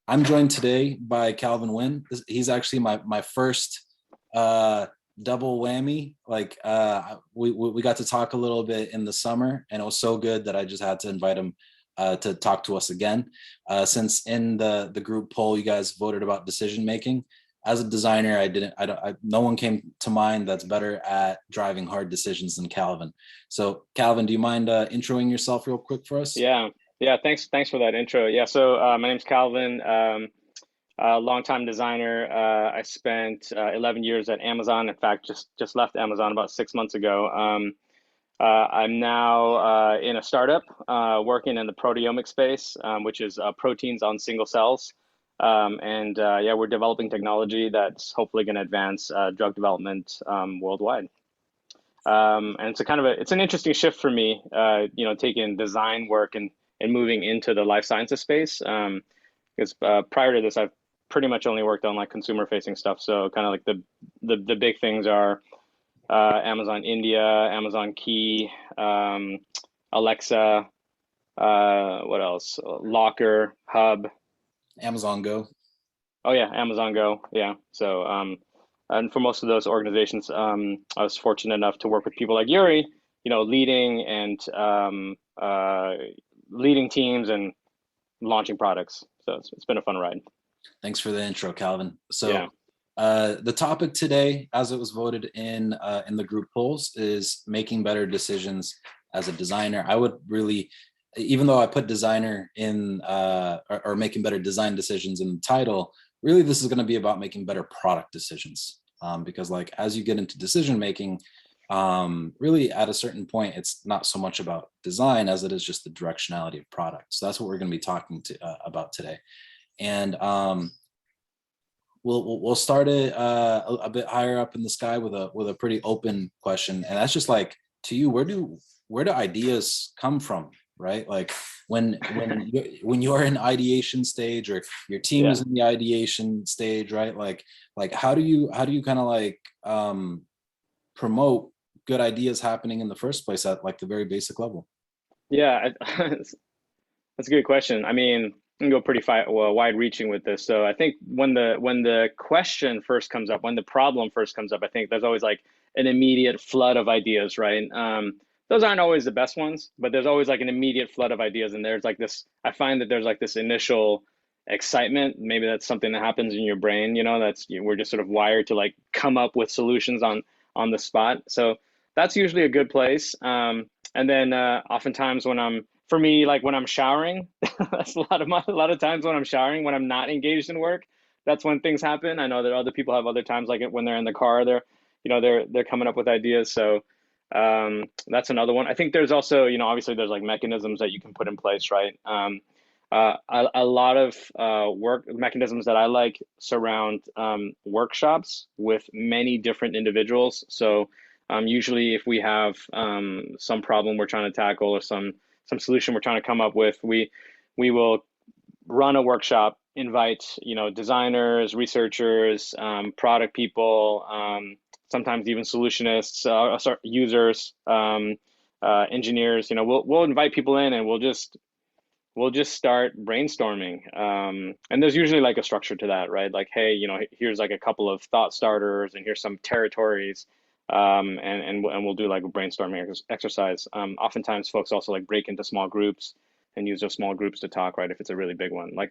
I'm joined today by Calvin Nguyen. He's actually my first double whammy. We got to talk a little bit in the summer, and it was so good that I just had to invite him to talk to us again. Since in the group poll, you guys voted about decision making. As a designer, no one came to mind that's better at driving hard decisions than Calvin. So, Calvin, do you mind introing yourself real quick for us? Yeah, yeah. Thanks for that intro. Yeah, so my name's Calvin, longtime designer. I spent 11 years at Amazon. In fact, just left Amazon about 6 months ago. I'm now in a startup working in the proteomic space, which is proteins on single cells. Yeah, we're developing technology that's hopefully going to advance drug development worldwide. And it's a it's an interesting shift for me, taking design work and moving into the life sciences space. Because prior to this, I've pretty much only worked on like consumer facing stuff. So kind of like the big things are Amazon India, Amazon Key, Alexa, what else? Locker, Hub. Amazon Go. Oh yeah, Amazon Go. Yeah. So and for most of those organizations, I was fortunate enough to work with people like Yuri, leading and leading teams and launching products. So it's been a fun ride. Thanks for the intro, Calvin. So, Yeah. the topic today, as it was voted in the group polls, is making better decisions as a designer. I would really, even though I put designer in or making better design decisions in the title, really this is going to be about making better product decisions. Because like as you get into decision making, really at a certain point, it's not so much about design as it is just the directionality of product. So that's what we're going to be talking about today. And we'll start it a bit higher up in the sky with a pretty open question, and that's just like, to you, where do ideas come from, right? Like when you're in ideation stage, or your team Yeah. is in the ideation stage, right? Like how do you kind of like promote good ideas happening in the first place at like the very basic level? Yeah. That's a good question. I mean, I can go pretty wide reaching with this. So I think when the question first comes up, when the problem first comes up, I think there's always like an immediate flood of ideas, right? Those aren't always the best ones, but there's always like an immediate flood of ideas, and there's like this. I find that there's like this initial excitement. Maybe that's something that happens in your brain. We're just sort of wired to like come up with solutions on the spot. So that's usually a good place. And then oftentimes for me, like when I'm showering, that's a lot of times when I'm showering, when I'm not engaged in work, that's when things happen. I know that other people have other times, like when they're in the car, they're coming up with ideas. So that's another one. I think there's also, obviously there's like mechanisms that you can put in place, right? A lot of work mechanisms that I like surround workshops with many different individuals. So usually if we have some problem we're trying to tackle, or some solution we're trying to come up with, we will run a workshop, invite designers, researchers, product people, sometimes even solutionists, users, engineers. We'll invite people in, and we'll just start brainstorming. And there's usually like a structure to that, right? Like, hey, here's like a couple of thought starters, and here's some territories. And we'll do like a brainstorming exercise. Oftentimes folks also like break into small groups and use those small groups to talk, right? If it's a really big one, like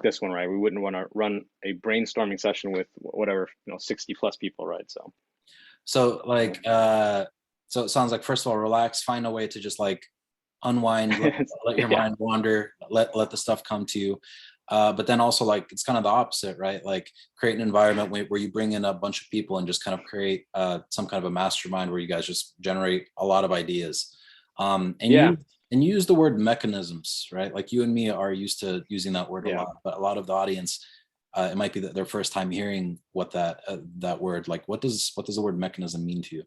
this one, right? We wouldn't want to run a brainstorming session with whatever, 60 plus people, right? So Yeah. so it sounds like, first of all, relax, find a way to just like unwind, let your Yeah. mind wander, let the stuff come to you. But then also, like, it's kind of the opposite, right? Like create an environment where you bring in a bunch of people and just kind of create some kind of a mastermind where you guys just generate a lot of ideas. And Yeah. you use the word mechanisms, right? Like you and me are used to using that word a Yeah. lot, but a lot of the audience, it might be their first time hearing what that word, like, what does the word mechanism mean to you?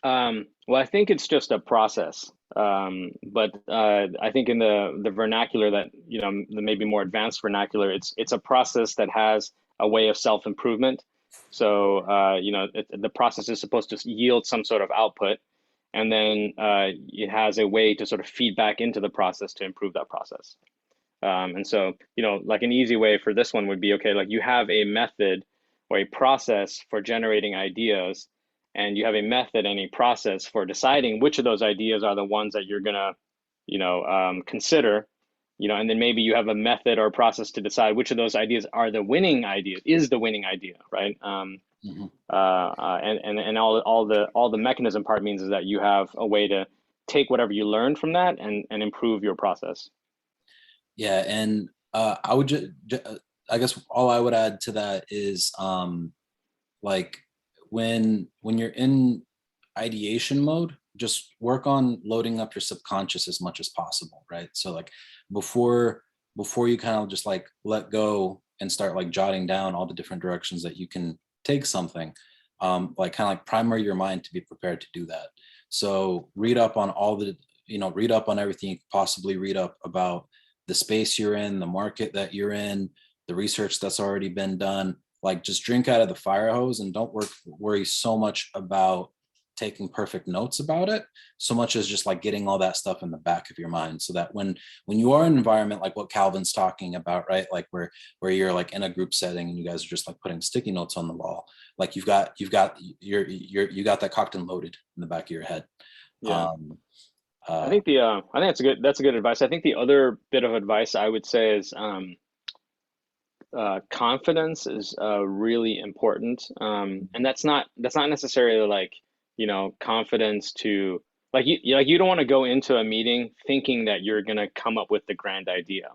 Well, I think it's just a process. But I think in the vernacular that, the maybe more advanced vernacular, it's a process that has a way of self-improvement. So, the process is supposed to yield some sort of output, and then it has a way to sort of feed back into the process to improve that process. And so, like an easy way for this one would be, okay, like you have a method or a process for generating ideas, and you have a method and a process for deciding which of those ideas are the ones that you're gonna, consider, and then maybe you have a method or a process to decide which of those ideas are the winning idea, is the winning idea, right? Mhm. And all the mechanism part means is that you have a way to take whatever you learned from that and improve your process. Yeah, and I would I guess all I would add to that is like when you're in ideation mode, just work on loading up your subconscious as much as possible, right? So like before before you kind of just like let go and start like jotting down all the different directions that you can take something, like kind of like primer your mind to be prepared to do that. So read up on all the, read up on everything you could possibly read up about the space you're in, the market that you're in, the research that's already been done. Like just drink out of the fire hose and don't worry so much about taking perfect notes about it, so much as just like getting all that stuff in the back of your mind, so that when you are in an environment like what Calvin's talking about, right, like where you're like in a group setting and you guys are just like putting sticky notes on the wall, like you got that cocked and loaded in the back of your head. Yeah. um I think that's a good advice. I think the other bit of advice I would say is confidence is really important, and that's not necessarily like confidence to like you don't want to go into a meeting thinking that you're gonna come up with the grand idea,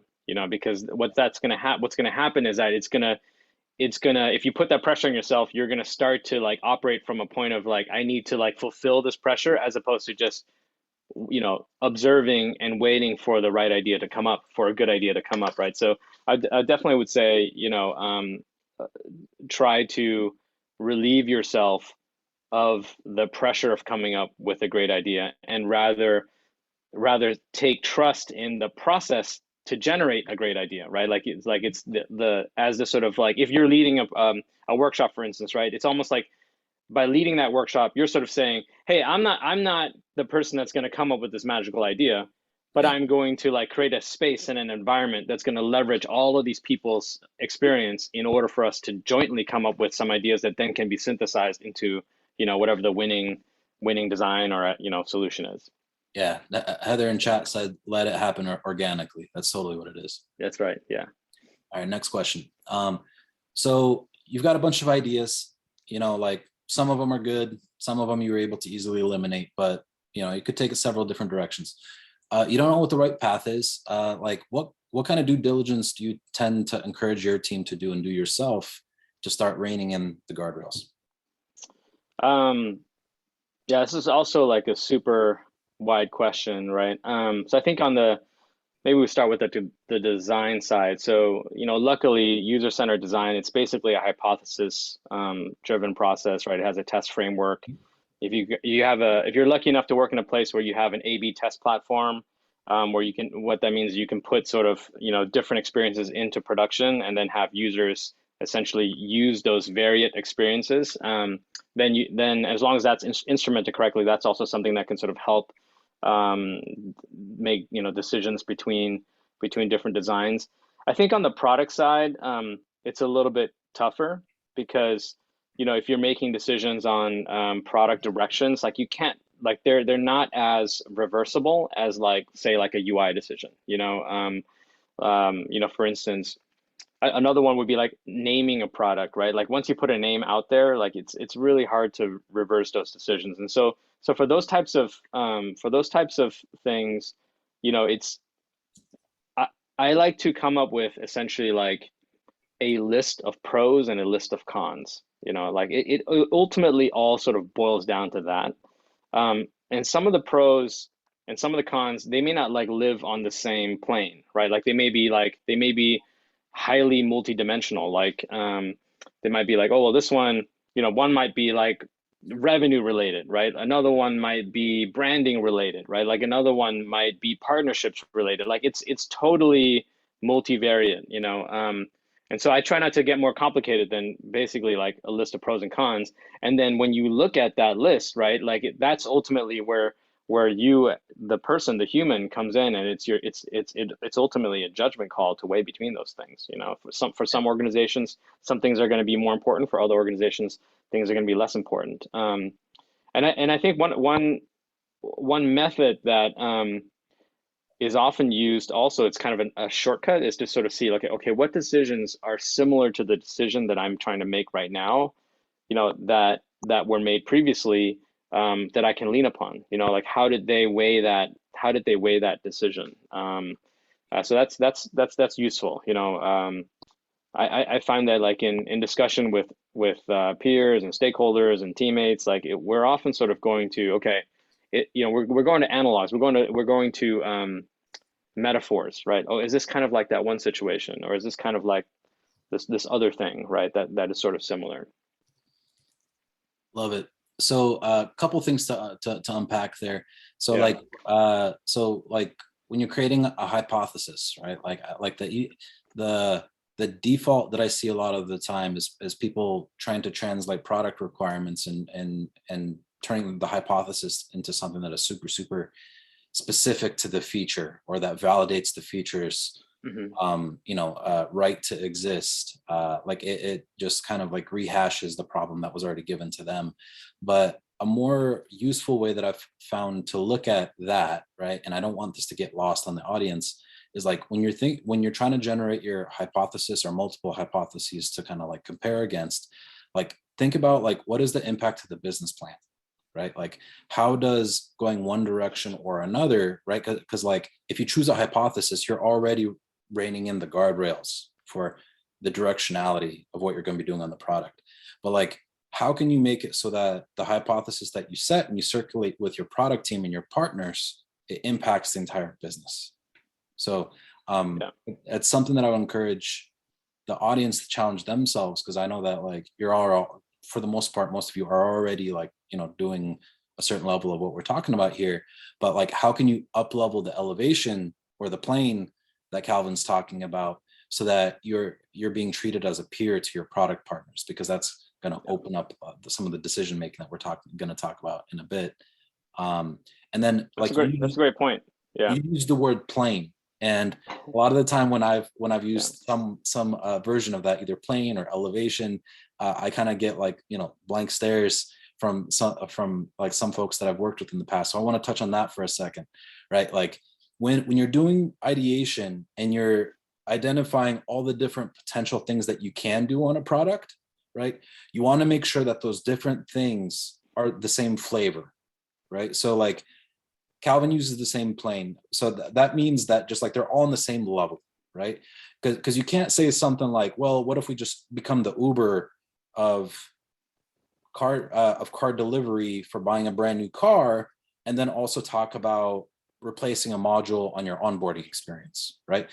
because what's gonna happen is that it's gonna if you put that pressure on yourself, you're gonna start to like operate from a point of like I need to like fulfill this pressure as opposed to just observing and waiting for the right idea to come up, for a good idea to come up, right? So I definitely would say, try to relieve yourself of the pressure of coming up with a great idea, and rather take trust in the process to generate a great idea, right? It's the as the sort of like if you're leading a workshop, for instance, right? It's almost like by leading that workshop, you're sort of saying, "Hey, I'm not the person that's going to come up with this magical idea, but yeah, I'm going to like create a space and an environment that's going to leverage all of these people's experience in order for us to jointly come up with some ideas that then can be synthesized into, whatever the winning design or solution is." yeah. Heather in chat said let it happen organically. That's totally what it is. That's right. Yeah. All right, next question. So you've got a bunch of ideas, like some of them are good, some of them you were able to easily eliminate, but you could take it several different directions. You don't know what the right path is. Like what kind of due diligence do you tend to encourage your team to do and do yourself to start reining in the guardrails? Um, yeah, this is also like a super wide question, right? So I think maybe we start with the design side. So, luckily, user-centered design, it's basically a hypothesis driven process, right? It has a test framework. If you're lucky enough to work in a place where you have an A/B test platform, where what that means is you can put sort of, different experiences into production and then have users essentially use those varied experiences. Then as long as that's instrumented correctly, that's also something that can sort of help um, make decisions between different designs. I think on the product side, it's a little bit tougher because if you're making decisions on product directions, like you can't like they're not as reversible as like say like a UI decision. For instance, another one would be like naming a product, right? Like once you put a name out there, like it's really hard to reverse those decisions. And so for those types of things, it's I, I like to come up with essentially like a list of pros and a list of cons. Like it ultimately all sort of boils down to that. And some of the pros and some of the cons, they may not like live on the same plane, right? Like they may be highly multidimensional. Like they might be like, oh well, this one, one might be like revenue related, right? Another one might be branding related, right? Like another one might be partnerships related. Like it's totally multivariate, and so I try not to get more complicated than basically like a list of pros and cons. And then when you look at that list, right, like that's ultimately where you, the person, the human comes in, and it's ultimately a judgment call to weigh between those things. You know, for some organizations, some things are going to be more important. For other organizations, things are going to be less important. And I think one method that is often used also, it's kind of a shortcut, is to sort of see like, okay, what decisions are similar to the decision that I'm trying to make right now, you know, that were made previously, that I can lean upon, you know, like how did they weigh that decision? So that's useful, you know. I find that like in discussion with peers and stakeholders and teammates, like we're often sort of going to, okay, you know, we're going to analogs, we're going to metaphors, right? Oh, is this kind of like that one situation, or is this kind of like this other thing, right? That is sort of similar. Love it. So a couple things to unpack there. So Yeah. like when you're creating a hypothesis, right? Like the the default that I see a lot of the time is people trying to translate product requirements and turning the hypothesis into something that is super specific to the feature, or that validates the features Hmm. right to exist. Like it just kind of like rehashes the problem that was already given to them. But a more useful way that I've found to look at that, right, and I don't want this to get lost on the audience, is like when you're trying to generate your hypothesis or multiple hypotheses to kind of like compare against, like think about like what is the impact of the business plan, right? Like how does going one direction or another, right? Because like if you choose a hypothesis, you're already reining in the guardrails for the directionality of what you're going to be doing on the product. But like, how can you make it so that the hypothesis that you set and you circulate with your product team and your partners, it impacts the entire business? So Yeah. it's something that I would encourage the audience to challenge themselves, because I know that like you're all, for the most part, most of you are already like, doing a certain level of what we're talking about here. But like, how can you up level the elevation or the plane that Calvin's talking about, so that you're being treated as a peer to your product partners, because that's going to Yeah. open up some of the decision making that we're going to talk about in a bit. And then like That's a great point. Yeah. you use the word plane, and a lot of the time when I've Yeah. used some version of that, either plane or elevation, I kind of get like blank stares from like some folks that I've worked with in the past. So I want to touch on that for a second, right? Like when you're doing ideation and you're identifying all the different potential things that you can do on a product, right? You want to make sure that those different things are the same flavor, right? So like Calvin uses the same plane. So that means that just like they're all on the same level, right? Because you can't say something like, well, what if we just become the Uber of car delivery for buying a brand new car, and then also talk about replacing a module on your onboarding experience, right?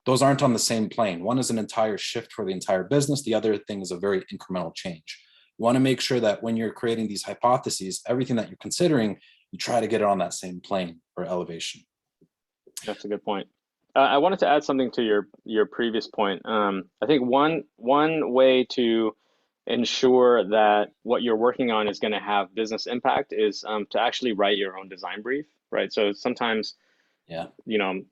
Those aren't on the same plane. One is an entire shift for the entire business. The other thing is a very incremental change. You want to make sure that when you're creating these hypotheses, everything that you're considering, you try to get it on that same plane or elevation. That's a good point. I wanted to add something to your previous point. I think one way to ensure that what you're working on is going to have business impact is to actually write your own design brief, right? So sometimes, Yeah.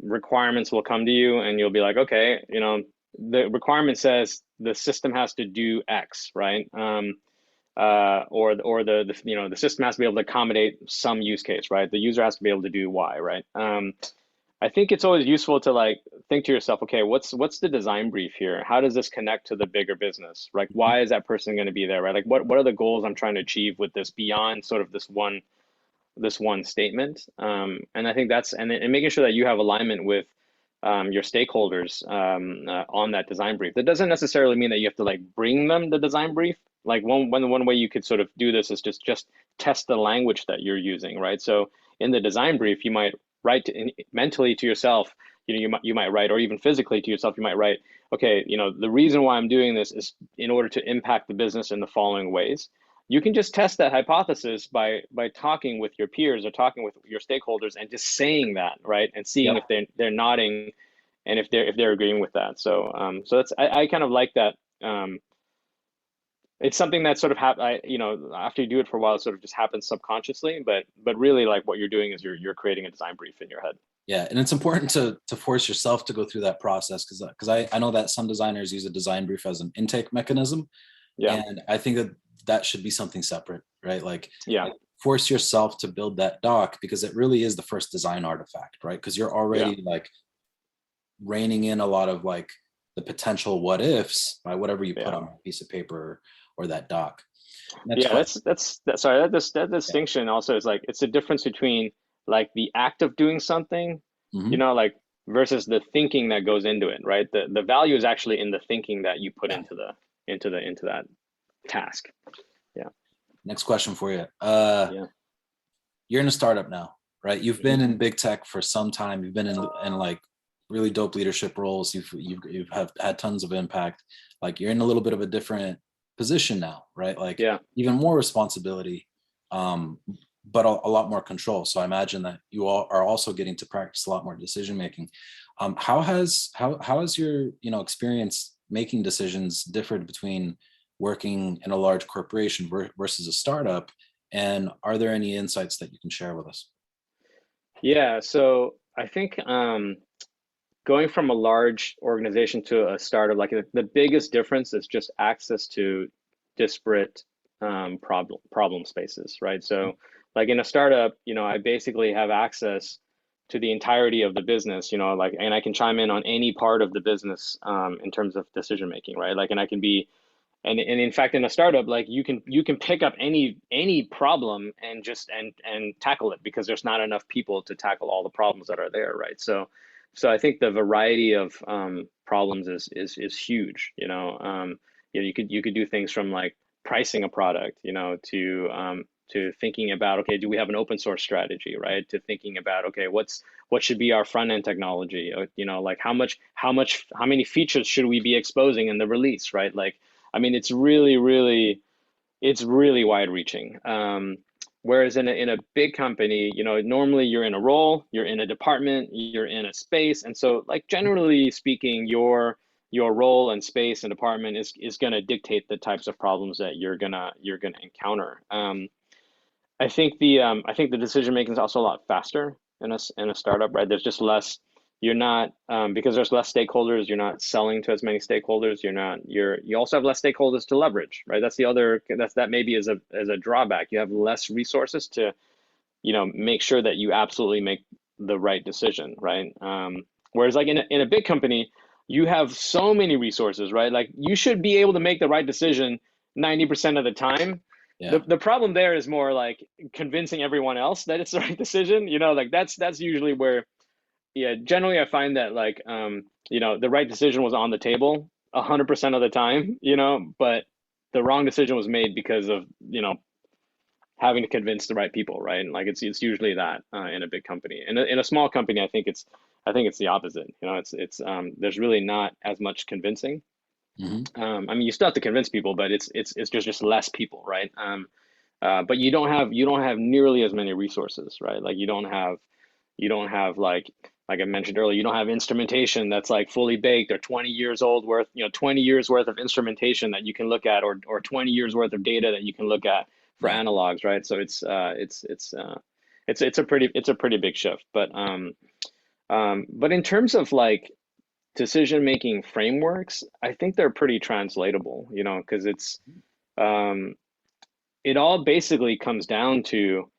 requirements will come to you, and you'll be like, okay, the requirement says the system has to do X, right? Or the system has to be able to accommodate some use case, right? The user has to be able to do Y, right? I think it's always useful to like think to yourself, okay, what's the design brief here? How does this connect to the bigger business? Like, why is that person going to be there, right? Like, what are the goals I'm trying to achieve with this beyond sort of this one statement? And I think and making sure that you have alignment with your stakeholders on that design brief. That doesn't necessarily mean that you have to like bring them the design brief. Like one way you could sort of do this is just test the language that you're using, right? So in the design brief, you might write mentally to yourself, you might write, or even physically to yourself, you might write, okay, the reason why I'm doing this is in order to impact the business in the following ways. You can just test that hypothesis by talking with your peers or talking with your stakeholders and just saying that, right? And seeing if Yep. they're nodding and if they're agreeing with that. So that's I kind of like that, it's something that sort of after you do it for a while, it sort of just happens subconsciously. But really, like what you're doing is you're creating a design brief in your head. Yeah, and it's important to force yourself to go through that process, because I know that some designers use a design brief as an intake mechanism, Yeah, and I think that that should be something separate, right? yeah, Like force yourself to build that doc, because it really is the first design artifact, right? Because you're yeah. already like reining in a lot of like the potential what ifs by whatever you put Yeah. on a piece of paper or that doc. Next Yeah, question. sorry, that Yeah. distinction also is like it's a difference between like the act of doing something, Mm-hmm. like versus the thinking that goes into it, right? The value is actually in the thinking that you put Yeah. into that task. Yeah. Next question for you. Yeah. You're in a startup now, right? You've Hmm. been in big tech for some time. You've been in like really dope leadership roles. You've have had tons of impact. Like you're in a little bit of a different position now, right? Like Yeah. even more responsibility, um, but a lot more control. So I imagine that you all are also getting to practice a lot more decision making. How has your experience making decisions differed between working in a large corporation versus a startup? And are there any insights that you can share with us? Yeah. So I think going from a large organization to a startup, like the biggest difference is just access to disparate problem spaces, right? So, like in a startup, I basically have access to the entirety of the business, like, and I can chime in on any part of the business in terms of decision making, right? Like, and I can be and in fact in a startup like you can pick up any problem and just and tackle it because there's not enough people to tackle all the problems that are there, right? So I think the variety of problems is huge. You could do things from like pricing a product, to thinking about, okay, do we have an open source strategy, right? To thinking about, okay, what should be our front end technology? Like how many features should we be exposing in the release, right? Like, I mean, it's really wide reaching. Whereas in a big company, normally you're in a role, you're in a department, you're in a space, and so like generally speaking, your role and space and department is gonna dictate the types of problems that you're gonna encounter. I think the decision making is also a lot faster in a startup, right? There's just less. You're not because there's less stakeholders. You're not selling to as many stakeholders. You also have less stakeholders to leverage, right? That maybe is a drawback. You have less resources to make sure that you absolutely make the right decision, right? Whereas like in a big company, you have so many resources, right? Like you should be able to make the right decision 90% of the time. The Yeah. the problem there is more like convincing everyone else that it's the right decision. Like that's usually where, yeah, generally I find that like the right decision was on the table 100% of the time, but the wrong decision was made because of having to convince the right people, right? And like it's usually that in a big company. In a small company, I think it's the opposite. It's there's really not as much convincing. Hmm. I mean, you still have to convince people, but it's just less people, right? But you don't have nearly as many resources, right? Like you don't have like I mentioned earlier, you don't have instrumentation that's like fully baked or 20 years old worth, 20 years worth of instrumentation that you can look at, or 20 years worth of data that you can look at for Yeah. analogs, right? So it's a pretty big shift. But in terms of like decision making frameworks, I think they're pretty translatable, because um, it all basically comes down to,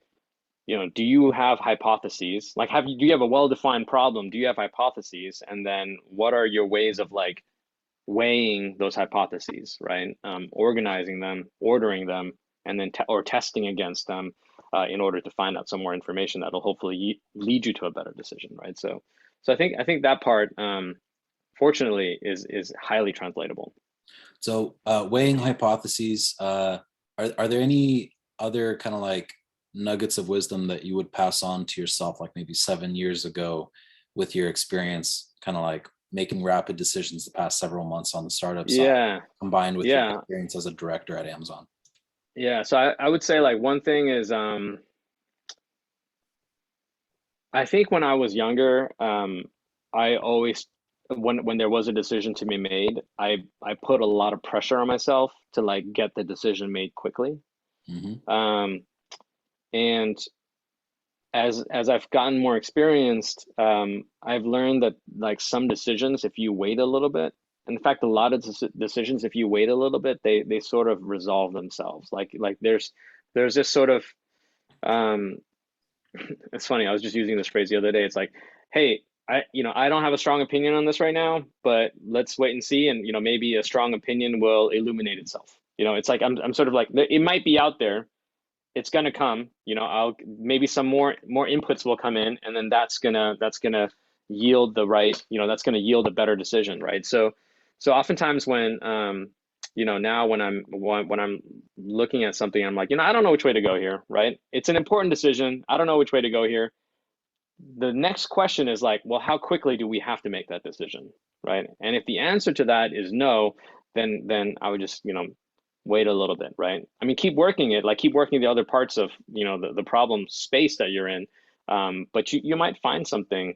do you have hypotheses? Like, do you have a well-defined problem? Do you have hypotheses? And then what are your ways of like weighing those hypotheses, right? Organizing them, ordering them, and then or testing against them in order to find out some more information that'll hopefully lead you to a better decision, right? So I think that part, fortunately, is highly translatable. So weighing hypotheses, are there any other kind of like nuggets of wisdom that you would pass on to yourself, like maybe 7 years ago, with your experience, kind of like making rapid decisions the past several months on the startup side, Yeah, combined with your yeah, experience as a director at Amazon? yeah. So I would say like one thing is I think when I was younger, I always when there was a decision to be made, I put a lot of pressure on myself to like get the decision made quickly. Hmm. Um, and as I've gotten more experienced, I've learned that like some decisions, if you wait a little bit, in fact, a lot of decisions, if you wait a little bit, they sort of resolve themselves. Like there's this sort of um, it's funny. I was just using this phrase the other day. It's like, hey, I don't have a strong opinion on this right now, but let's wait and see, and maybe a strong opinion will illuminate itself. It's like I'm sort of like it might be out there, it's gonna come. I'll maybe some more inputs will come in, and then that's gonna yield the right. That's gonna yield a better decision, right? So oftentimes when now when I'm looking at something, I'm like, I don't know which way to go here, right? It's an important decision. I don't know which way to go here. The next question is like, well, how quickly do we have to make that decision, right? And if the answer to that is no, then I would just wait a little bit, right? I mean, keep working it, like keep working the other parts of the problem space that you're in, but you might find something.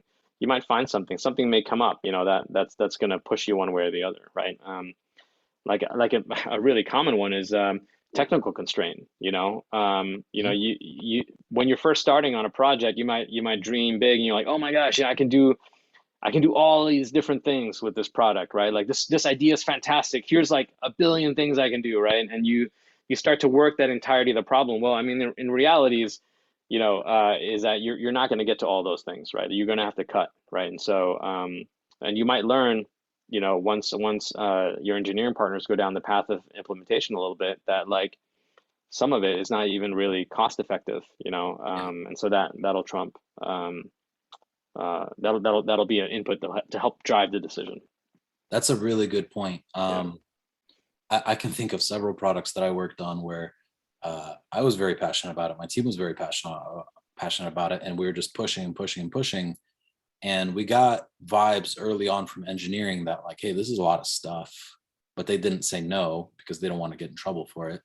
Something may come up, that's going to push you one way or the other, right? Like a really common one is technical constraint. You when you're first starting on a project, you might dream big, and you're like, oh my gosh, yeah, I can do all these different things with this product, right? Like this idea is fantastic. Here's like a billion things I can do, right? And you start to work that entirety of the problem. Well, I mean, in reality is that you're not going to get to all those things, right? You're going to have to cut, right? And so and you might learn, once your engineering partners go down the path of implementation a little bit, that like some of it is not even really cost effective, Yeah, and so that'll trump. That'll be an input to help drive the decision. that's a really good point. Yeah. I can think of several products that I worked on where I was very passionate about it. My team was very passionate about it, and we were just pushing and pushing and pushing. And we got vibes early on from engineering that like, hey, this is a lot of stuff, but they didn't say no because they don't want to get in trouble for it.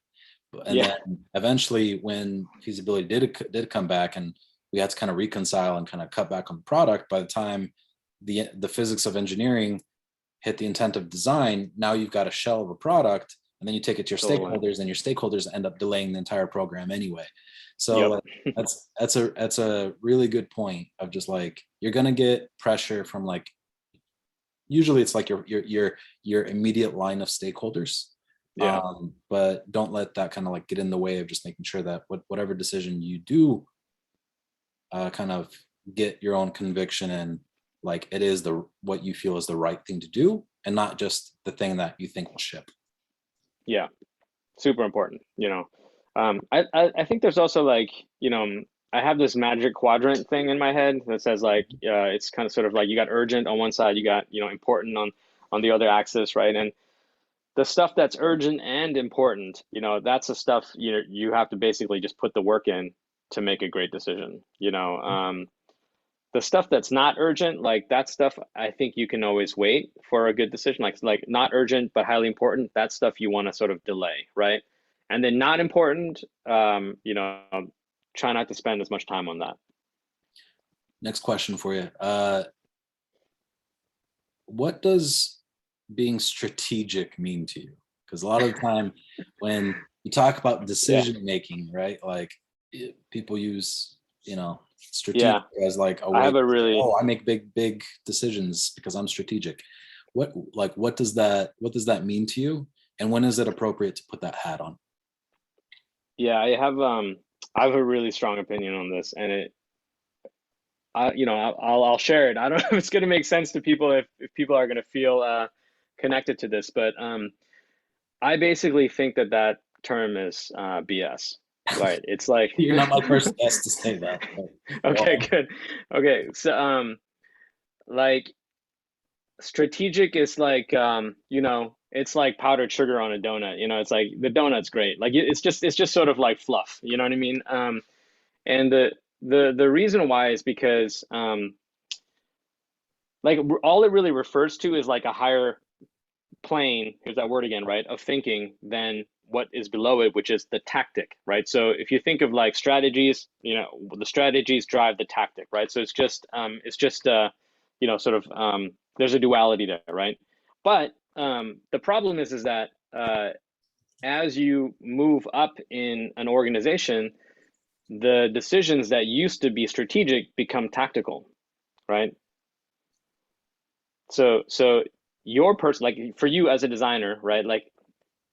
And Yeah. then eventually, when feasibility did come back, and we had to kind of reconcile and kind of cut back on the product, by the time the physics of engineering hit the intent of design, now you've got a shell of a product, and then you take it to your Totally. stakeholders, and your stakeholders end up delaying the entire program anyway. So Yep. like, that's a really good point of just like, you're gonna get pressure from like, usually it's like your immediate line of stakeholders, Yeah. but don't let that kind of like get in the way of just making sure that whatever decision you do kind of get your own conviction in, like it is the what you feel is the right thing to do, and not just the thing that you think will ship. Yeah. Super important. I think there's also like, I have this magic quadrant thing in my head that says like, it's kind of sort of like you got urgent on one side, you got, important on the other axis, right? And the stuff that's urgent and important, that's the stuff you have to basically just put the work in to make a great decision. The stuff that's not urgent, like that stuff, I think you can always wait for a good decision. Like not urgent but highly important, that stuff you want to sort of delay, right? And then not important, try not to spend as much time on that. Next question for you. What does being strategic mean to you? Because a lot of the time when you talk about Yeah, decision making, right, like people use, strategic yeah. as like a I way have to a say, really oh, I make big decisions because I'm strategic. What does that mean to you? And when is it appropriate to put that hat on? yeah. I have a really strong opinion on this, and I'll share it. I don't know if it's going to make sense to people, if people are going to feel connected to this, but I basically think that term is BS. Right? It's like You're not my first guest to say that. But go okay, on. good. Okay, so like strategic is like it's like powdered sugar on a donut. It's like the donut's great. Like it's just sort of like fluff. You know what I mean? And the reason why is because like all it really refers to is like a higher plane, here's that word again, right, of thinking than what is below it, which is the tactic, right? So if you think of like strategies, the strategies drive the tactic, right? So it's just sort of There's a duality there, right? But the problem is that as you move up in an organization, the decisions that used to be strategic become tactical, right? So your person, like for you as a designer, right? Like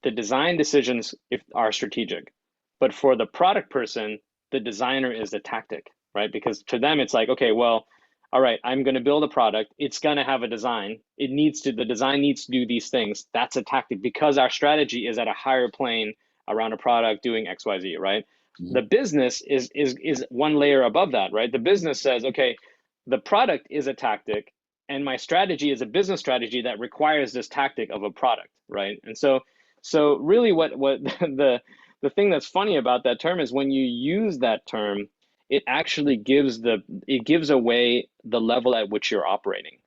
the design decisions if are strategic, but for the product person, the designer is the tactic, right? Because to them, it's like, okay, well, all right, I'm going to build a product. It's going to have a design. The design needs to do these things. That's a tactic because our strategy is at a higher plane around a product doing X, Y, Z, right? Mhm. The business is one layer above that, right? The business says, okay, the product is a tactic, and my strategy is a business strategy that requires this tactic of a product, right? And so really what the thing that's funny about that term is when you use that term, it actually it gives away the level at which you're operating,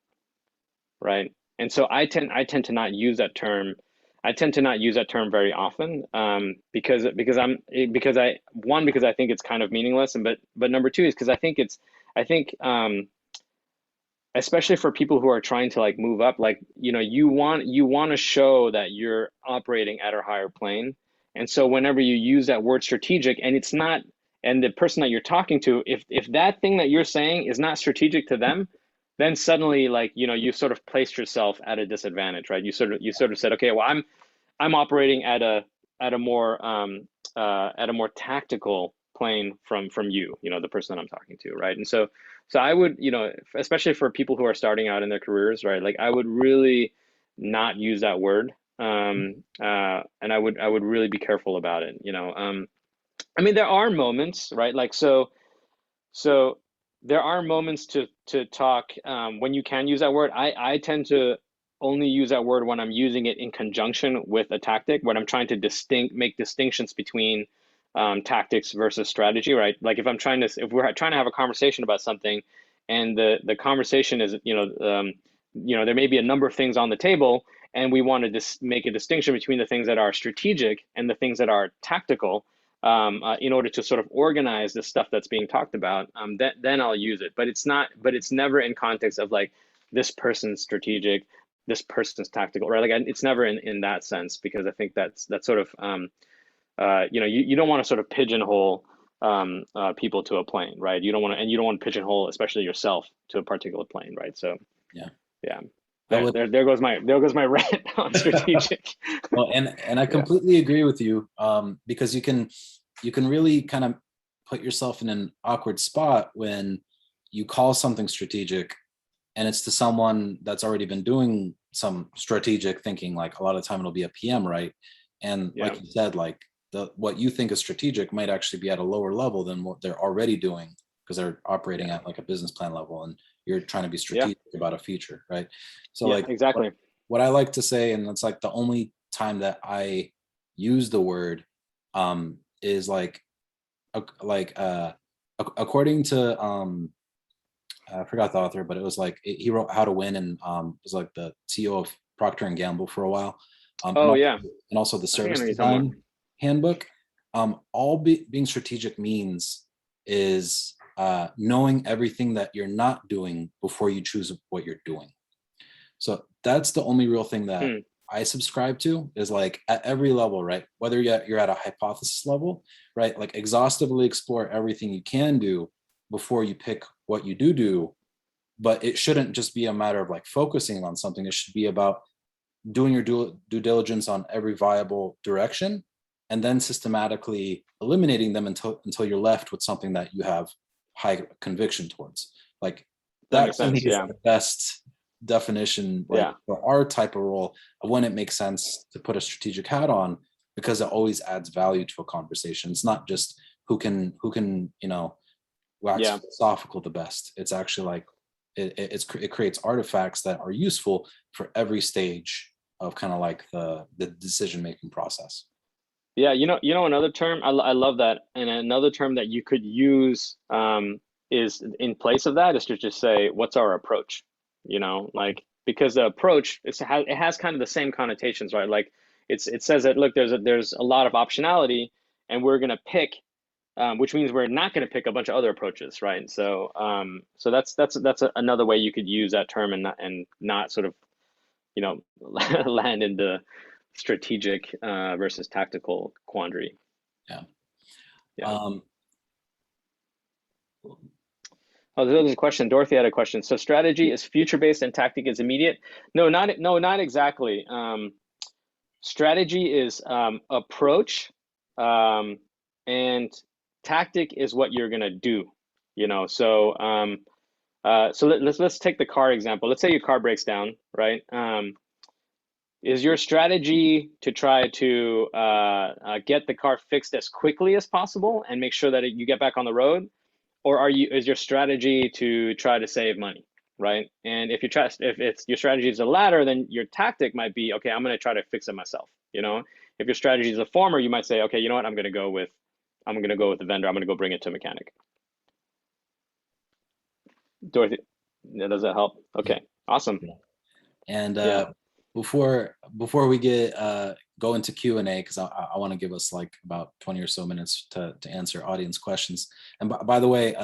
right? And so I tend to not use that term. I tend to not use that term very often, because I one, because I think it's kind of meaningless, and but number two is because I think especially for people who are trying to like move up, like, you want to show that you're operating at a higher plane. And so whenever you use that word strategic, and it's not, and the person that you're talking to, if that thing that you're saying is not strategic to them, then suddenly, like, you sort of placed yourself at a disadvantage, right? You sort of said, okay, well, I'm operating at a more tactical plane from the person that I'm talking to, right? And so I would, especially for people who are starting out in their careers, right? Like I would really not use that word. And I would really be careful about it. I mean, there are moments, right? Like so there are moments to talk when you can use that word. I tend to only use that word when I'm using it in conjunction with a tactic, when I'm trying to make distinctions between tactics versus strategy, right? Like if we're trying to have a conversation about something, and the conversation is, there may be a number of things on the table, and we want to make a distinction between the things that are strategic and the things that are tactical, in order to sort of organize the stuff that's being talked about, then I'll use it. But it's not. But it's never in context of like this person's strategic, this person's tactical, right? Like it's never in that sense, because I think that's sort of you don't want to sort of pigeonhole people to a plane, right? You don't want to pigeonhole, especially yourself, to a particular plane, right? So Yeah, yeah, I there would. there there goes my rant on strategic. Well, and I Yeah, completely agree with you, because you can really kind of put yourself in an awkward spot when you call something strategic and it's to someone that's already been doing some strategic thinking. Like a lot of the time it'll be a PM, right? And yeah, like you said, like the what you think is strategic might actually be at a lower level than what they're already doing, because they're operating yeah, at like a business plan level and you're trying to be yeah, strategic about a feature, right? So yeah, like exactly. what I like to say, and it's like the only time that I use the word, is like according to I forgot the author, but it was like he wrote How to Win, and was like the CEO of Procter and Gamble for a while, Oh yeah, and also the I think I Service know you're talking about. Design Handbook. Being strategic means is knowing everything that you're not doing before you choose what you're doing. So that's the only real thing that Hmm. I subscribe to, is like at every level, right? Whether you're at a hypothesis level, right? Like exhaustively explore everything you can do before you pick what you do. But it shouldn't just be a matter of like focusing on something. It should be about doing your due diligence on every viable direction, and then systematically eliminating them until you're left with something that you have high conviction towards. Like That that makes to me sense. is Yeah, the best definition, like yeah, for our type of role, of when it makes sense to put a strategic hat on, because it always adds value to a conversation. It's not just who can wax yeah. philosophical the best. It's actually like it creates artifacts that are useful for every stage of kind of like the decision making process. Yeah, another term, I love that. And another term that you could use, is in place of that, is to just say, what's our approach? Like, because the approach, it has kind of the same connotations, right? Like it says that, look, there's a lot of optionality, and we're gonna pick which means we're not going to pick a bunch of other approaches, right? So so that's another way you could use that term and not sort of, you know, land in the strategic versus tactical quandary. Yeah. Yeah. Um, Oh, there's a question. Dorothy had a question. So strategy is future based and tactic is immediate. No, not exactly. Strategy is approach, um, and tactic is what you're gonna do. You know, so so let's take the car example. Let's say your car breaks down, right? Is your strategy to try to get the car fixed as quickly as possible and make sure that you get back on the road, or is your strategy to try to save money, right? And if it's your strategy is the latter, then your tactic might be, okay, I'm going to try to fix it myself. You know, if your strategy is the former, you might say, okay, you know what, I'm going to go with the vendor. I'm going to go bring it to a mechanic. Dorothy, does that help? yeah. Okay, awesome. And Yeah, before we get go into Q&A, because I want to give us like about 20 or so minutes to answer audience questions. And by the way,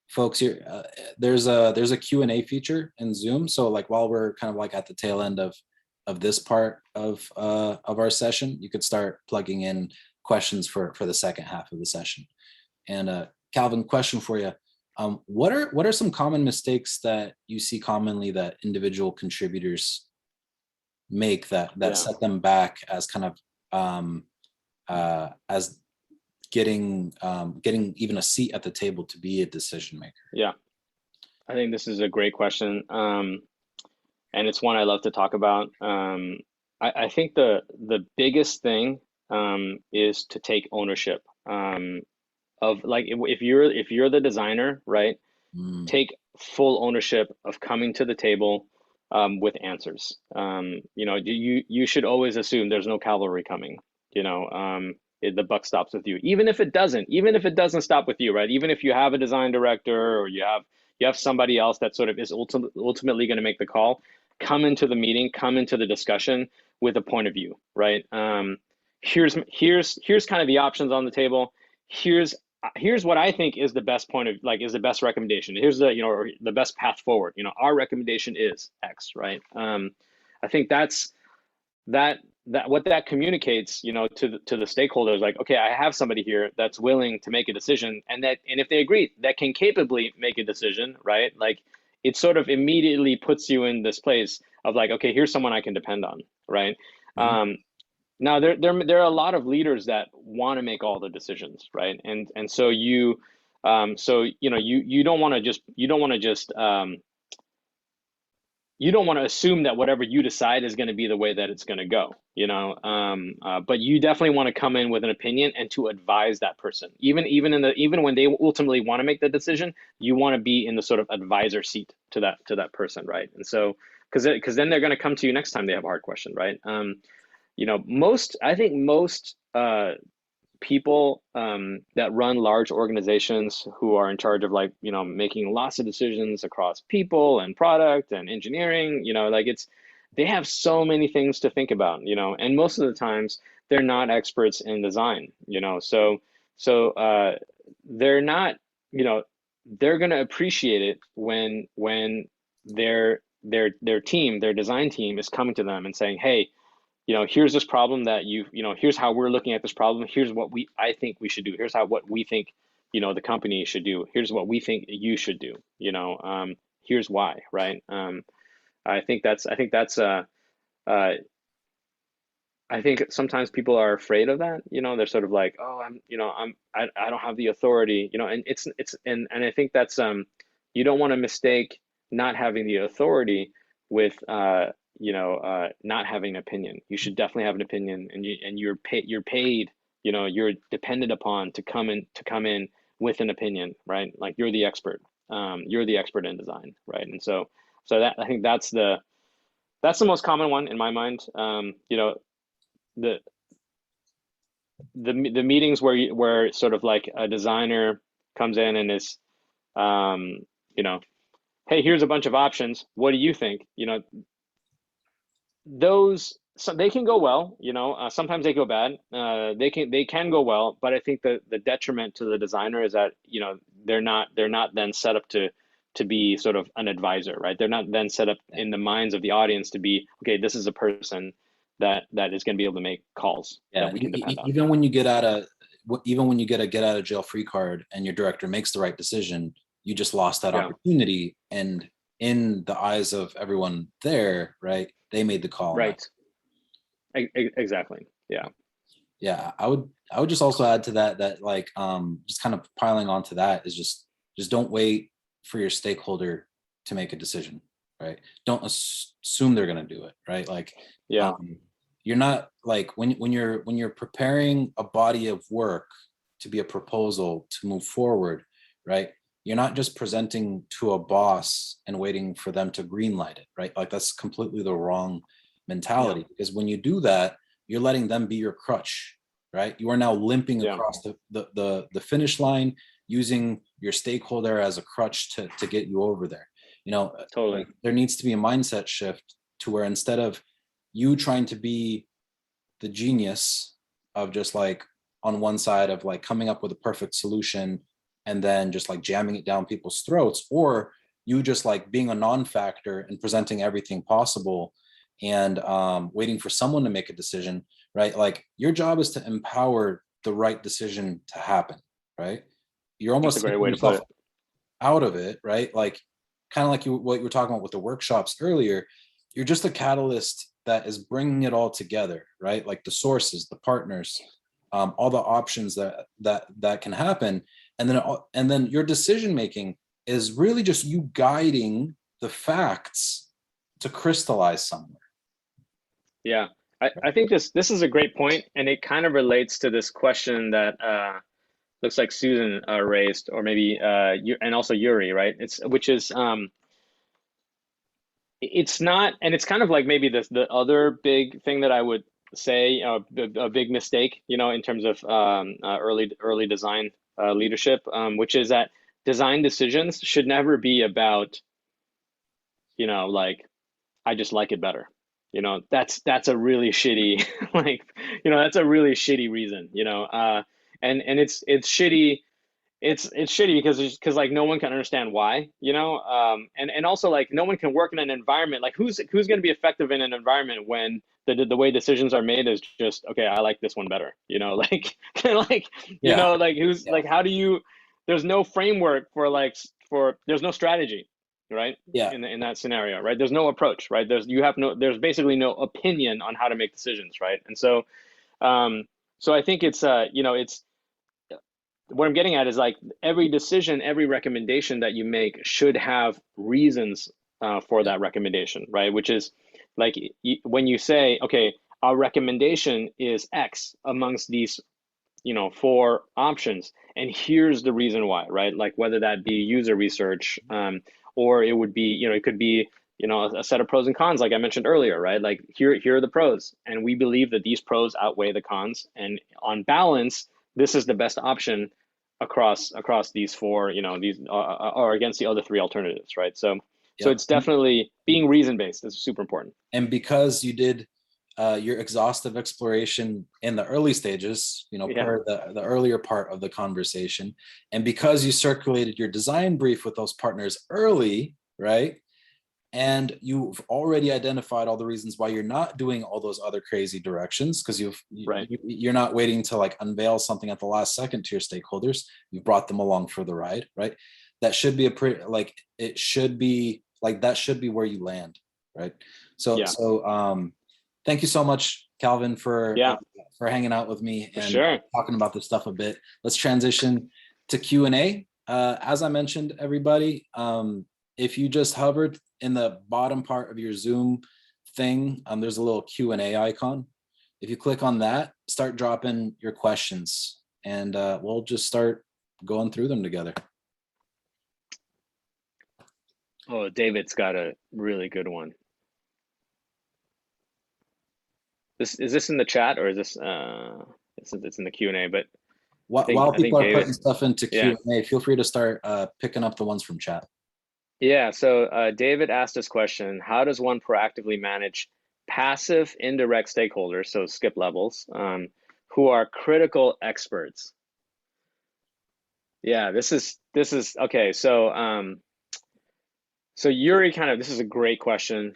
folks, here there's a Q&A feature in Zoom. So like while we're kind of like at the tail end of this part of our session, you could start plugging in questions for the second half of the session. And Calvin, question for you. What are some common mistakes that you see commonly that individual contributors make that yeah, set them back as kind of as getting even a seat at the table to be a decision maker? yeah. I think this is a great question. And it's one I love to talk about. I think the biggest thing is to take ownership of, like, if you're the designer, right? Mm, Take full ownership of coming to the table with answers. You know, you should always assume there's no cavalry coming. You know, the buck stops with you. Even if it doesn't stop with you, right? Even if you have a design director or you have somebody else that sort of is ultimately going to make the call, come into the meeting, come into the discussion with a point of view, right? Here's kind of the options on the table. Here's here's what I think is the best point of, like, is the best recommendation. Here's the, you know, or the best path forward. You know, our recommendation is X, right? I think that what that communicates, you know, to the stakeholders, like, okay, I have somebody here that's willing to make a decision, and if they agree, that can capably make a decision, right? Like, it sort of immediately puts you in this place of like, okay, here's someone I can depend on, right? mhm. Um, now there are a lot of leaders that want to make all the decisions, right? And so so you know, you don't want to just you don't want to assume that whatever you decide is going to be the way that it's going to go, you know. But you definitely want to come in with an opinion and to advise that person, even when they ultimately want to make the decision, you want to be in the sort of advisor seat to that person, right? And so because then they're going to come to you next time they have a hard question, right? You know, I think most people that run large organizations who are in charge of, like, you know, making lots of decisions across people and product and engineering, you know, like, they have so many things to think about, you know, and most of the times they're not experts in design, you know, so they're not, you know, they're going to appreciate it when their team, their design team, is coming to them and saying, hey, you know, here's this problem that you know, here's how we're looking at this problem. Here's what I think we should do. Here's what we think, you know, the company should do. Here's what we think you should do. You know, here's why, right? I think that's uh, I think sometimes people are afraid of that. You know, they're sort of like, oh, I don't have the authority. You know, and and I think that's you don't want to mistake not having the authority with not having an opinion. You should definitely have an opinion, and you're paid. You know, you're dependent upon to come in with an opinion, right? Like, you're the expert. You're the expert in design, right? And so that, I think that's the most common one in my mind. You know, the the meetings where sort of like a designer comes in and is, um, you know, hey, here's a bunch of options. What do you think? You know, those so they can go well, sometimes they go bad. They can go well, but I think the detriment to the designer is that, they're not then set up to be sort of an advisor, right? They're not then set up Yeah. in the minds of the audience to be, okay, this is a person that is going to be able to make calls that Yeah, we can depend on. even when you get out of even when you get a get out of jail free card and your director makes the right decision, you just lost that Yeah, opportunity. And in the eyes of everyone there, right, they made the call, not. right. Exactly. Yeah. Yeah, I would just also add to that that like just kind of piling onto that is just don't wait for your stakeholder to make a decision, right? Don't assume they're going to do it, right? Like Yeah. um you're not like when you're preparing a body of work to be a proposal to move forward, right? You're not just presenting to a boss and waiting for them to green light it, right? Like that's completely the wrong Yeah. mentality, because when you do that, you're letting them be your crutch, right? You are now limping Yeah. across the finish line, using your stakeholder as a crutch to get you over there. Totally. Like there needs to be a mindset shift to where instead of you trying to be the genius of just like on one side of like coming up with a perfect solution and then just like jamming it down people's throats, or you just like being a non-factor and presenting everything possible and waiting for someone to make a decision, right? Like your job is to empower the right decision to happen, right? You're That's a almost great taking way to put yourself it. out of it, right? Like kind of like what you were talking about with the workshops earlier. You're just a catalyst that is bringing it all together, right? Like the sources, the partners, all the options that can happen, and then your decision making is really just you guiding the facts to crystallize somewhere. Yeah. I think this is a great point, and it kind of relates to this question that looks like Susan raised, or maybe you, and also Yuri, right? Which is it's not, and it's kind of like maybe the other big thing that I would say, a big mistake, in terms of early design leadership, which is that design decisions should never be about, like, I just like it better. That's a really shitty like, that's a really shitty reason, and it's shitty. It's shitty because like no one can understand why, and also like no one can work in an environment, like who's going to be effective in an environment when the way decisions are made is just, okay, I like this one better, like like, Yeah, like who's yeah, like, how do you, there's no framework for like, there's no strategy, right? yeah. In that scenario, right? There's no approach, right? There's basically no opinion on how to make decisions, right? And um so I think it's it's, what I'm getting at is like every decision, every recommendation that you make should have reasons for Yeah. that recommendation, right? Which is like, when you say, okay, our recommendation is X amongst these, four options, and here's the reason why, right? Like whether that be user research, or it would be, it could be, a set of pros and cons, like I mentioned earlier, right? Like here are the pros, and we believe that these pros outweigh the cons, and on balance, this is the best option across these four, these or against the other three alternatives, right? So Yep. it's definitely being reason based is super important. And because you did your exhaustive exploration in the early stages, Yeah. per the earlier part of the conversation, and because you circulated your design brief with those partners early, right? And you've already identified all the reasons why you're not doing all those other crazy directions, because Right. you're not waiting to like unveil something at the last second to your stakeholders. You've brought them along for the ride, right? That should be a pretty like it should be like that should be where you land, right? So Yeah. so thank you so much, Calvin, Yeah. for hanging out with me For and sure. talking about this stuff a bit. Let's transition to Q&A. As I mentioned, everybody, if you just hovered in the bottom part of your Zoom thing, there's a little Q&A icon. If you click on that, start dropping your questions, and we'll just start going through them together. Oh, David's got a really good one. This in the chat, or is this it's in the Q&A, but While I people think are putting David, stuff into yeah. Q&A, feel free to start picking up the ones from chat. Yeah, so David asked this question: how does one proactively manage passive indirect stakeholders, so skip levels, who are critical experts. Yeah, this is okay. So Yuri kind of, this is a great question.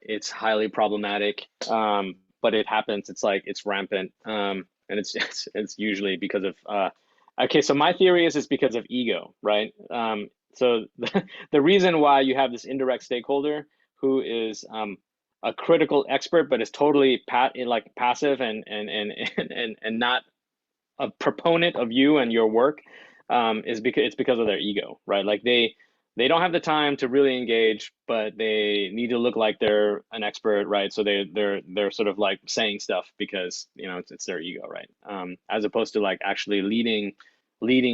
It's highly problematic, but it happens. It's like it's rampant, and it's usually because of okay. So my theory is it's because of ego, right? So the reason why you have this indirect stakeholder who is a critical expert, but is totally like passive and not a proponent of you and your work, is because it's because of their ego, right? Like they don't have the time to really engage, but they need to look like they're an expert, right? So they're sort of like saying stuff because it's their ego, right? As opposed to like actually leading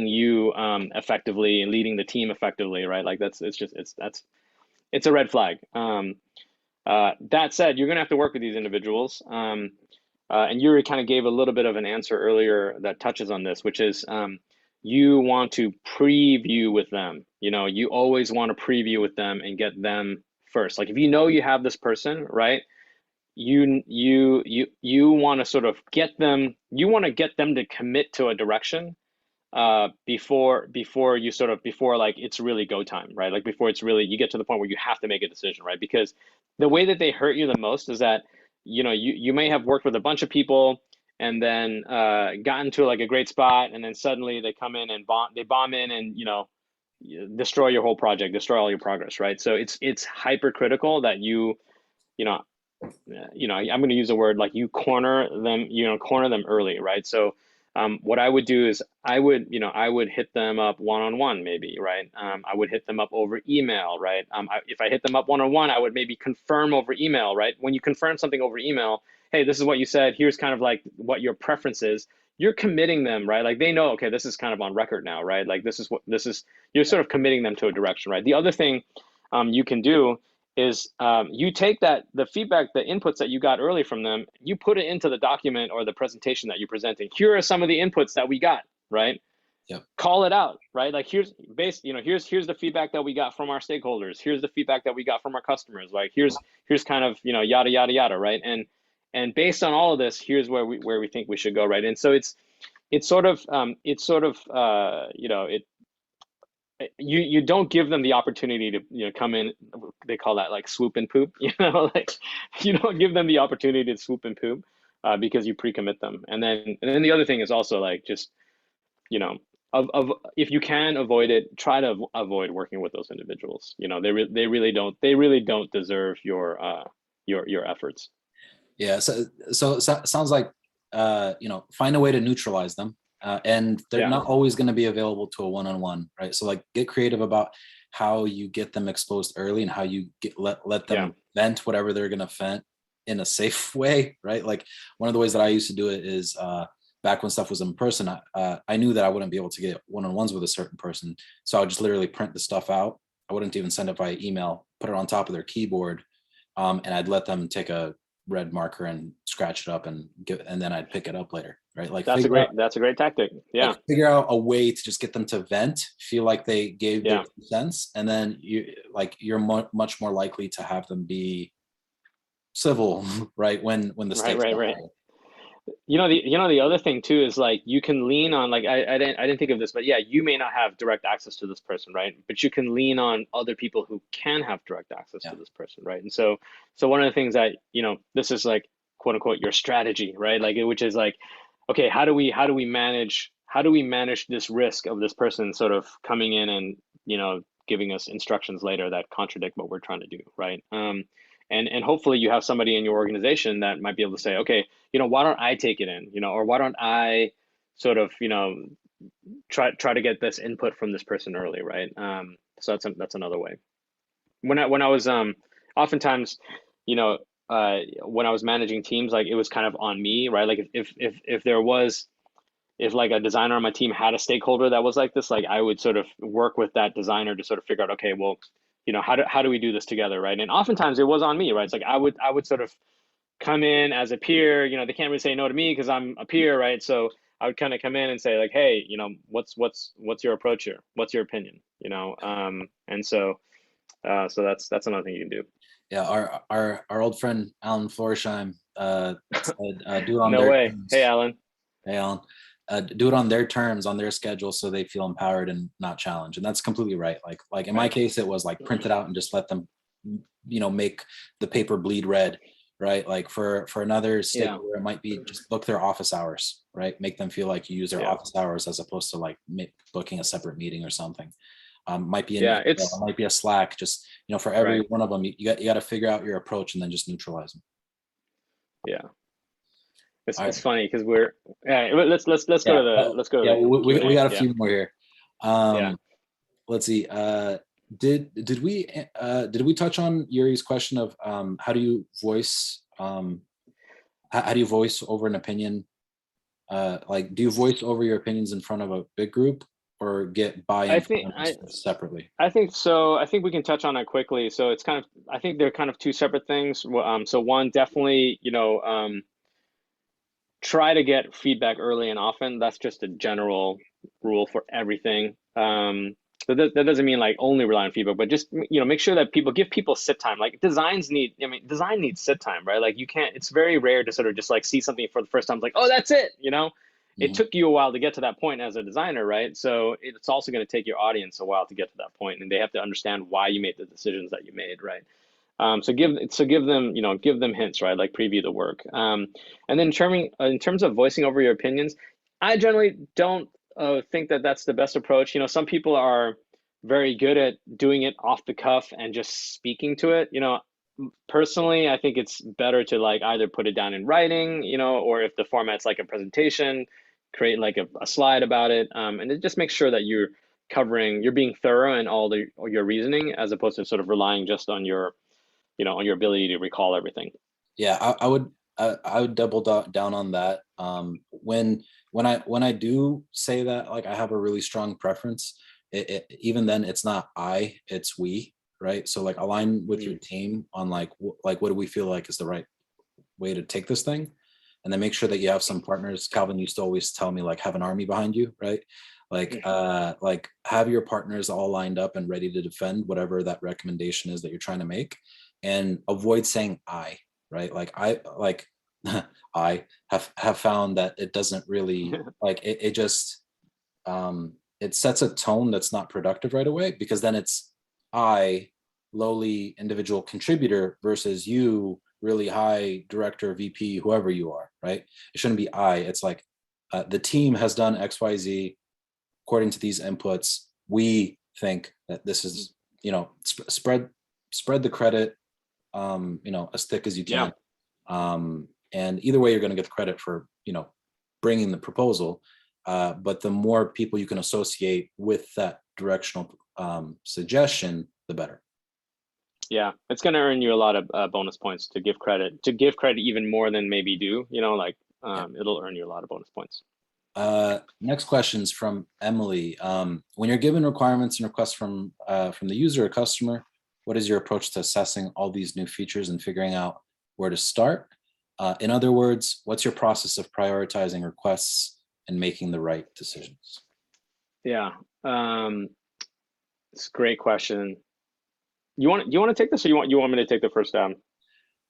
you effectively and leading the team effectively, right? Like it's a red flag. That said, you're gonna have to work with these individuals. And Yuri kind of gave a little bit of an answer earlier that touches on this, which is you want to preview with them. You always want to preview with them and get them first. Like if you have this person, right? You want to sort of get them. You want to get them to commit to a direction before you sort of before like it's really go time, right? Like before it's really you get to the point where you have to make a decision, right? Because the way that they hurt you the most is that you may have worked with a bunch of people and then gotten to like a great spot, and then suddenly they come in and bomb in and destroy your whole project, destroy all your progress, right? So it's hypercritical that you know I'm going to use a word like you corner them early, right? So what I would do is I would hit them up one-on-one maybe, right? I would hit them up over email, right? If I hit them up one-on-one, I would maybe confirm over email, right? When you confirm something over email, hey, this is what you said. Here's kind of like what your preference is. You're committing them, right? Like they know, okay, this is kind of on record now, right? Like you're sort of committing them to a direction, right? The other thing you can do is you take the feedback, the inputs that you got early from them, you put it into the document or the presentation that you're presenting. Here are some of the inputs that we got, right? Yep. Call it out, right? Like here's the feedback that we got from our stakeholders. Here's the feedback that we got from our customers. Like here's kind of yada yada yada, right? And based on all of this, here's where we think we should go, right? And so it's sort of it you don't give them the opportunity to come in. They call that like swoop and poop. Like you don't give them the opportunity to swoop and poop because you pre-commit them. And then the other thing is also like just of if you can avoid it, try to avoid working with those individuals. They really don't deserve your efforts. Yeah. So sounds like find a way to neutralize them. And they're Yeah, not always going to be available to a one-on-one, right? So like get creative about how you get them exposed early and how you let yeah, them vent whatever they're going to vent in a safe way, right? Like one of the ways that I used to do it is back when stuff was in person, I knew that I wouldn't be able to get one-on-ones with a certain person. So I would just literally print the stuff out. I wouldn't even send it via email, put it on top of their keyboard, and I'd let them take a red marker and scratch it up and then I'd pick it up later, right? Like that's a great tactic. Yeah, figure out a way to just get them to vent, feel like they gave their yeah, 2 cents, and then you're much more likely to have them be civil, right? When the right, stakes right, are right. high. The other thing too is like you can lean on like I didn't think of this, but yeah, you may not have direct access to this person, right? But you can lean on other people who can have direct access Yeah. to this person, right? And so one of the things that this is like quote unquote your strategy, right? Like which is like, okay, how do we manage this risk of this person sort of coming in and giving us instructions later that contradict what we're trying to do, right? And hopefully you have somebody in your organization that might be able to say, okay, why don't I take it in, or why don't I sort of, try to get this input from this person early, right? So that's another way. When I was oftentimes, you know, when I was managing teams, like it was kind of on me, right? Like if like a designer on my team had a stakeholder that was like this, like I would sort of work with that designer to sort of figure out, okay, well, how do we do this together, right? And oftentimes it was on me, right? It's like I would sort of come in as a peer. They can't really say no to me because I'm a peer, right? So I would kind of come in and say like, hey, what's your approach here? What's your opinion? And so that's another thing you can do. Yeah, our old friend Alan Florsheim said, do it on No their way. Hey, terms. Alan. Hey, Alan, do it on their terms, on their schedule, so they feel empowered and not challenged. And that's completely right. Like in my Right. case, it was like print it out and just let them, make the paper bleed red, right? Like for another Yeah. stakeholder, it might be just book their office hours, right? Make them feel like you use their Yeah. office hours as opposed to like booking a separate meeting or something. Might be an Yeah. email, might be a Slack. Just for every Right. one of them, you got to figure out your approach and then just neutralize them. Yeah. All right. It's funny because we're yeah. Let's go Yeah. to the let's go Yeah. to the Q and We A. got a Yeah. few more here. Yeah. Let's see. Did we touch on Yuri's question of how do you voice how do you voice over an opinion? Like, do you voice over your opinions in front of a big group or get I buy-in from think members separately? I think so. I think we can touch on that quickly. So it's kind of I think they're kind of two separate things. So one definitely try to get feedback early and often. That's just a general rule for everything. That doesn't mean like only rely on feedback, but just make sure that people give people sit time. Like design needs sit time, right? Like you can't. It's very rare to sort of just like see something for the first time, like, oh, that's it. It Mhm. took you a while to get to that point as a designer, right? So it's also going to take your audience a while to get to that point, and they have to understand why you made the decisions that you made, right? Give them give them hints, right? Like preview the work. And then in terms of voicing over your opinions, I generally don't think that that's the best approach. Some people are very good at doing it off the cuff and just speaking to it. Personally, I think it's better to like either put it down in writing, or if the format's like a presentation, create like a slide about it, and it just make sure that you're being thorough in all your reasoning as opposed to sort of relying just on your ability to recall everything. Yeah, I would double down on that. When I do say that, like I have a really strong preference, even then it's not it's we, right? So like align with your Mm. team on like what do we feel like is the right way to take this thing, and then make sure that you have some partners. Calvin used to always tell me like have an army behind you, right? Like have your partners all lined up and ready to defend whatever that recommendation is that you're trying to make, and avoid saying I, right? Like I have found that it doesn't really like it just it sets a tone that's not productive right away, because then it's I, lowly individual contributor, versus you, really high director, VP, whoever you are, right? It shouldn't be I. It's like the team has done XYZ according to these inputs. We think that this is, spread the credit, as thick as you Yeah. can. And either way, you're going to get the credit for, bringing the proposal. But the more people you can associate with that directional suggestion, the better. Yeah, it's going to earn you a lot of bonus points to give credit, even more than maybe do, Yeah. it'll earn you a lot of bonus points. Next question is from Emily. When you're given requirements and requests from the user or customer, what is your approach to assessing all these new features and figuring out where to start? In other words, what's your process of prioritizing requests and making the right decisions? Yeah, it's a great question. You want to take this, or you want me to take the first down?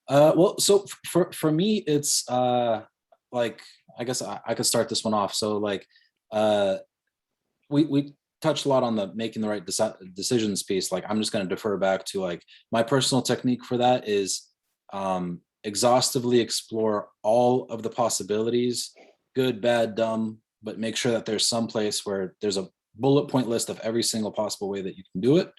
Well, so for me, it's like I guess I could start this one off. So like uh, we touched a lot on the making the right decisions piece. Like I'm just going to defer back to like my personal technique for that is exhaustively explore all of the possibilities, good, bad, dumb, but make sure that there's some place where there's a bullet point list of every single possible way that you can do it.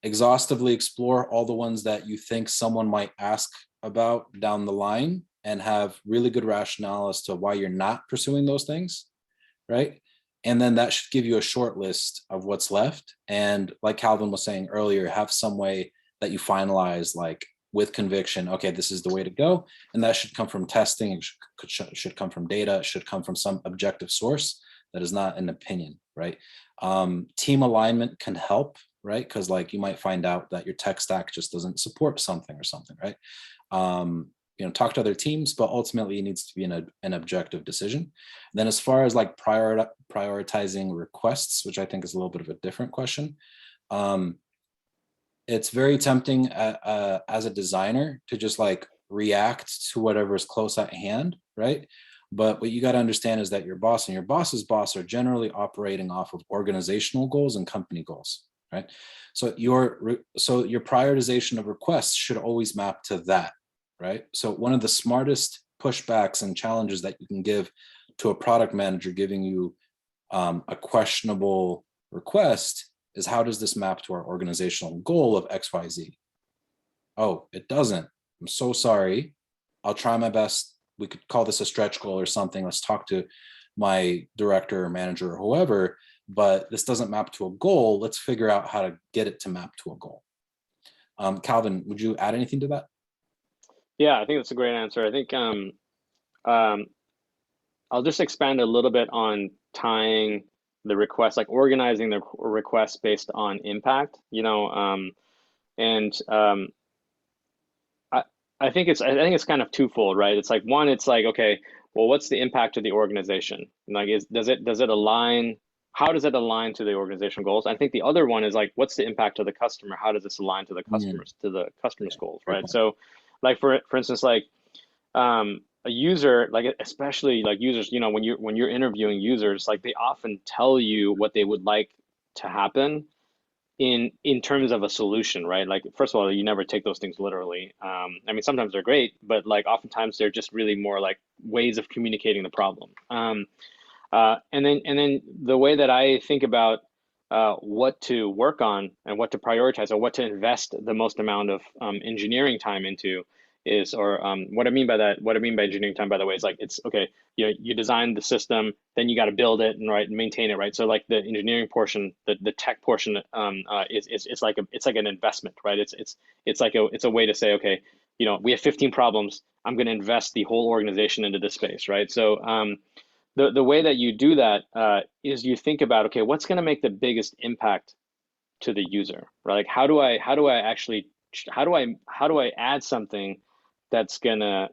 Exhaustively explore all the ones that you think someone might ask about down the line and have really good rationale as to why you're not pursuing those things, right? And then that should give you a short list of what's left. And like Calvin was saying earlier, have some way that you finalize like with conviction, okay, this is the way to go. And that should come from testing, it should come from data, it should come from some objective source that is not an opinion, right? Team alignment can help, right? Because like you might find out that your tech stack just doesn't support something or something, right? Talk to other teams, but ultimately it needs to be an objective decision. And then as far as like prioritizing requests, which I think is a little bit of a different question, it's very tempting as a designer to just like react to whatever is close at hand, right? But what you got to understand is that your boss and your boss's boss are generally operating off of organizational goals and company goals, right? So your prioritization of requests should always map to that, right? So one of the smartest pushbacks and challenges that you can give to a product manager giving you a questionable request is, how does this map to our organizational goal of XYZ? Oh, it doesn't. I'm so sorry. I'll try my best. We could call this a stretch goal or something. Let's talk to my director or manager or whoever, but this doesn't map to a goal. Let's figure out how to get it to map to a goal. Calvin, would you add anything to that? Yeah, I think that's a great answer. I think um, I'll just expand a little bit on tying the request, like organizing the request based on impact, and I, I think it's kind of twofold, right? It's like one, it's like, okay, well, what's the impact to the organization? Like, does it align? How does it align to the organization goals? I think the other one is like, what's the impact to the customer? How does this align to the Mm, customer's yeah, goals, great right? point. So, like for instance, like a user, like especially like users, when you're interviewing users, like they often tell you what they would like to happen in terms of a solution, right? Like first of all, you never take those things literally. I mean, sometimes they're great, but like oftentimes they're just really more like ways of communicating the problem. And then the way that I think about what to work on and what to prioritize or what to invest the most amount of engineering time into is, or what I mean by that, what I mean by engineering time, by the way, is like it's okay. You design the system, then you got to build it and right maintain it, right? So like the engineering portion, the tech portion, is it's like an investment, right? It's a way to say, okay, we have 15 problems. I'm going to invest the whole organization into this space, right? So the way that you do that is you think about, okay, what's going to make the biggest impact to the user, right? Like how do I add something that's gonna,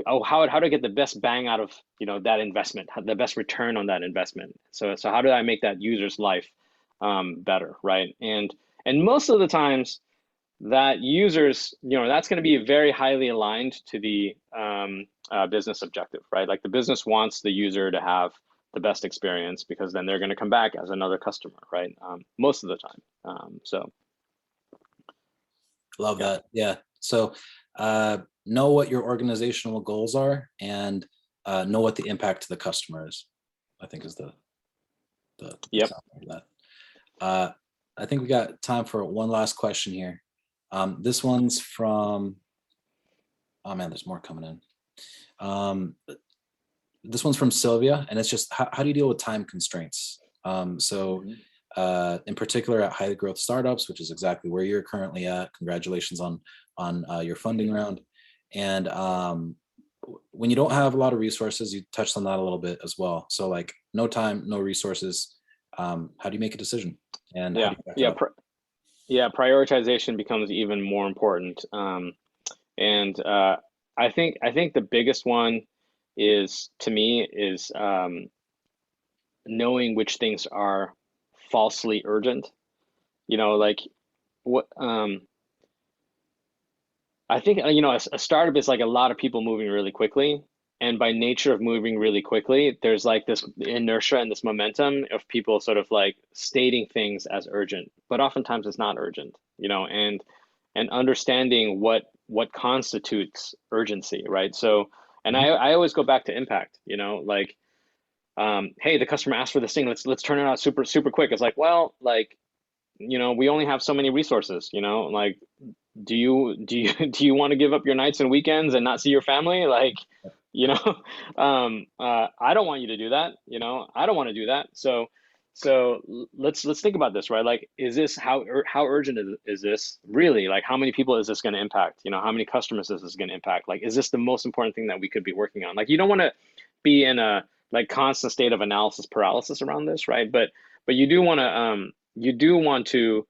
how do I get the best bang out of that investment, the best return on that investment? So how do I make that user's life better, right? And most of the times that users, that's going to be very highly aligned to the business objective, right? Like the business wants the user to have the best experience because then they're going to come back as another customer, right? Most of the time. So Love yeah, that. Yeah. So know what your organizational goals are and know what the impact to the customer is, I think is the yep. summary of that. Uh, I think we got time for one last question here. This one's from, oh man, there's more coming in. This one's from Sylvia, and it's just how do you deal with time constraints? Mhm. In particular at high growth startups, which is exactly where you're currently at. Congratulations on your funding round. And when you don't have a lot of resources, you touched on that a little bit as well. So like no time, no resources. How do you make a decision, and how Yeah, do you back that yeah, up? yeah. Prioritization becomes even more important. And I think the biggest one is to me is knowing which things are falsely urgent. Like what I think a startup is like a lot of people moving really quickly, and by nature of moving really quickly, there's like this inertia and this momentum of people sort of like stating things as urgent, but oftentimes it's not urgent, and understanding what constitutes urgency, right? So, and Mhm. I always go back to impact, like hey, the customer asked for this thing, let's turn it out super super quick. It's like, well, like we only have so many resources, like do you want to give up your nights and weekends and not see your family? Like, you know, I don't want you to do that. I don't want to do that. So let's think about this, right? Like, is this how urgent is this really? Like, how many people is this going to impact? How many customers is this going to impact? Like, is this the most important thing that we could be working on? Like, you don't want to be in a like constant state of analysis paralysis around this, right? But you do want to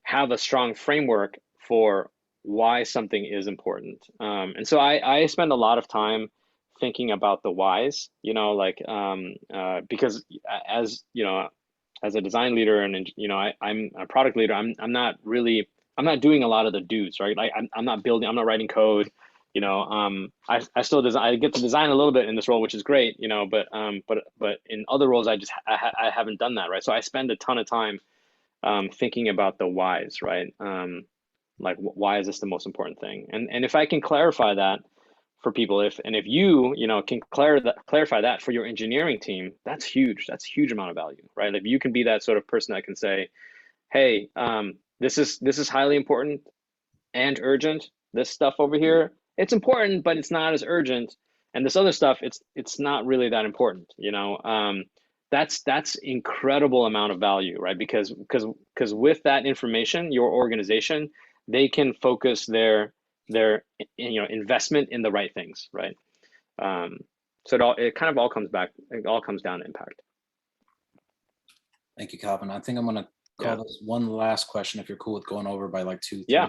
have a strong framework for why something is important. And so I spend a lot of time thinking about the whys, like because as you know, as a design leader and I'm a product leader, I'm not doing a lot of the do's, right? Like I'm not building, I'm not writing code. I still design. I get to design a little bit in this role, which is great, but in other roles, I haven't done that, right? So I spend a ton of time thinking about the whys, right? Like why is this the most important thing? And if I can clarify that for people, if you can clarify that for your engineering team, that's huge. That's a huge amount of value, right? If you can be that sort of person that can say, hey, this is highly important and urgent. This stuff over here, it's important, but it's not as urgent. And this other stuff, it's not really that important. That's incredible amount of value, right? Because with that information, your organization, they can focus their investment in the right things, right? Um, so it kind of all comes back. It all comes down to impact. Thank you, Calvin. I think I'm gonna call Yeah. this one last question if you're cool with going over by like 2, 3. Yeah.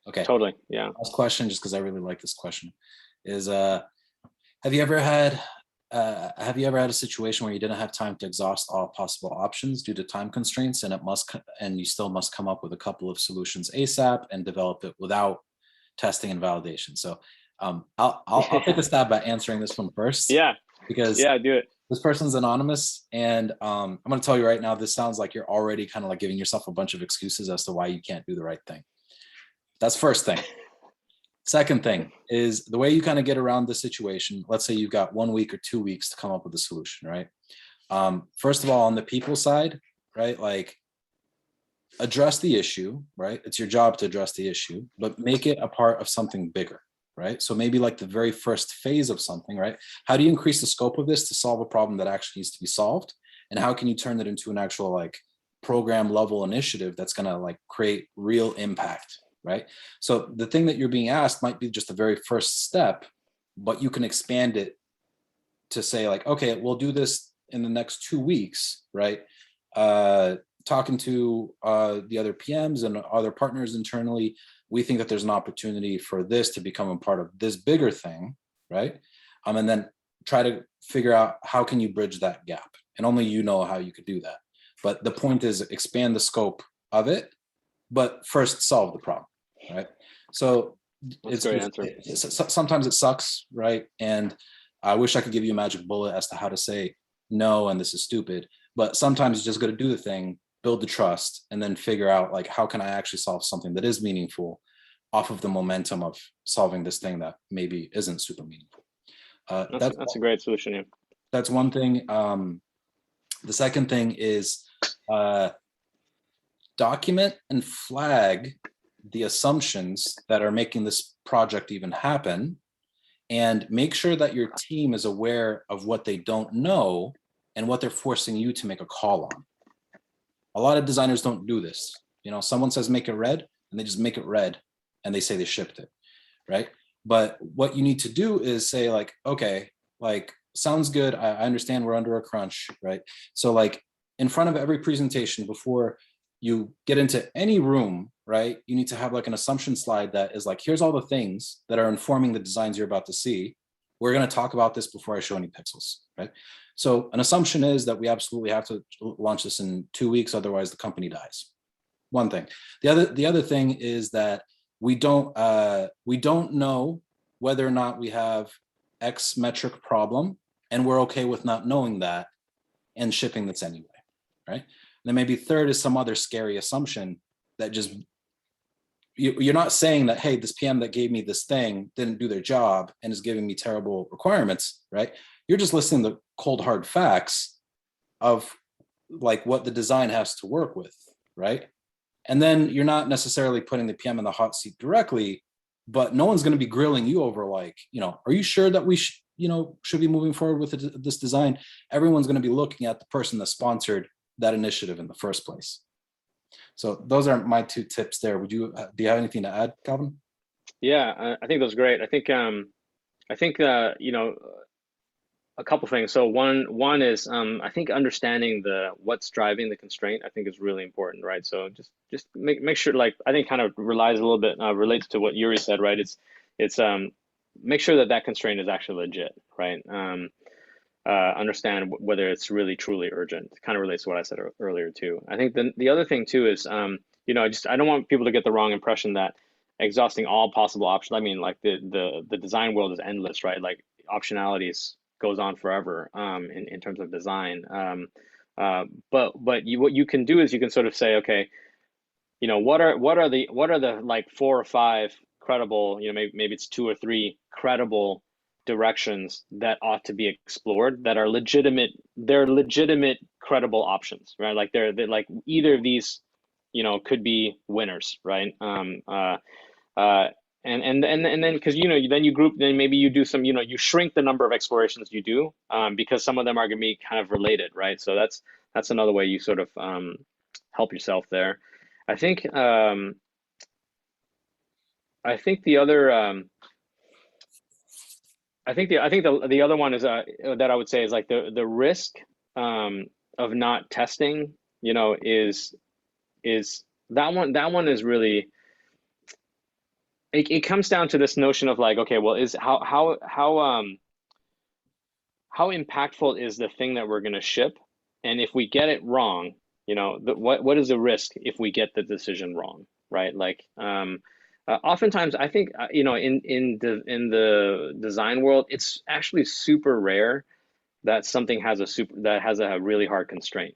Okay. Totally. Yeah. Last question, just because I really like this question, is have you ever had a situation where you didn't have time to exhaust all possible options due to time constraints, and you still must come up with a couple of solutions ASAP and develop it without testing and validation? So I'll take a stab at answering this one first, Yeah. because Yeah. Do it. this person's anonymous, and I'm going to tell you right now, this sounds like you're already kind of like giving yourself a bunch of excuses as to why you can't do the right thing. That's first thing. Second thing is the way you kind of get around the situation. Let's say you've got 1 week or 2 weeks to come up with a solution, right? First of all, on the people side, right? Like, address the issue, right? It's your job to address the issue, but make it a part of something bigger, right? So maybe like the very first phase of something, right? How do you increase the scope of this to solve a problem that actually needs to be solved? And how can you turn it into an actual like program level initiative that's going to like create real impact, right? So the thing that you're being asked might be just the very first step, but you can expand it to say like, okay, we'll do this in the next 2 weeks, right? Talking to the other PMs and other partners internally, we think that there's an opportunity for this to become a part of this bigger thing, right? And then try to figure out how can you bridge that gap, and only you know how you could do that. But the point is expand the scope of it, but first solve the problem, right? So That's a great answer. sometimes it sucks, right? And I wish I could give you a magic bullet as to how to say no and this is stupid, but sometimes you just got to do the thing, build the trust, and then figure out like how can I actually solve something that is meaningful off of the momentum of solving this thing that maybe isn't super meaningful. That's a great solution. Yeah. That's one thing. The second thing is document and flag the assumptions that are making this project even happen, and make sure that your team is aware of what they don't know and what they're forcing you to make a call on. A lot of designers don't do this. Someone says make it red, and they just make it red, and they say they shipped it, right? But what you need to do is say like, okay, like sounds good. I understand we're under a crunch, right? So like in front of every presentation, before you get into any room, right, you need to have like an assumption slide that is like, here's all the things that are informing the designs you're about to see. We're going to talk about this before I show any pixels, right? So an assumption is that we absolutely have to launch this in 2 weeks, otherwise the company dies. One thing. The other thing is that we don't know whether or not we have X metric problem, and we're okay with not knowing that and shipping this anyway, right? And then maybe third is some other scary assumption that just you're not saying that, hey, this PM that gave me this thing didn't do their job and is giving me terrible requirements, right? You're just listing the cold hard facts of like what the design has to work with, right? And then you're not necessarily putting the PM in the hot seat directly, but no one's going to be grilling you over like, are you sure that we should be moving forward with this design? Everyone's going to be looking at the person that sponsored that initiative in the first place. So those are my 2 tips there. Do you have anything to add, Calvin? Yeah, I think that was great. I think a couple things. So one is I think understanding what's driving the constraint, I think is really important, right? So just make sure, like, I think kind of relies a little bit relates to what Yuri said, right? It's make sure that constraint is actually legit, right? understand whether it's really truly urgent. Kind of relates to what I said earlier too. I think the other thing too is, just I don't want people to get the wrong impression that exhausting all possible options. I mean, like the design world is endless, right? Like optionalities goes on forever in terms of design. But what you can do is you can sort of say, okay, what are the like four or five credible, maybe it's two or three credible directions that ought to be explored that are legitimate. They're legitimate, credible options, right? Like they're like either of these, could be winners, right? Uh, and then because then you group, then maybe you do some, you shrink the number of explorations you do, because some of them are going to be kind of related, right? So that's another way you sort of help yourself there. I think I think the other I think the other one is that I would say is like the risk of not testing, is that one is really, it comes down to this notion of like, okay, well, is how impactful is the thing that we're going to ship, and if we get it wrong, what is the risk if we get the decision wrong, right? Like oftentimes I think in the design world, it's actually super rare that something has a really hard constraint.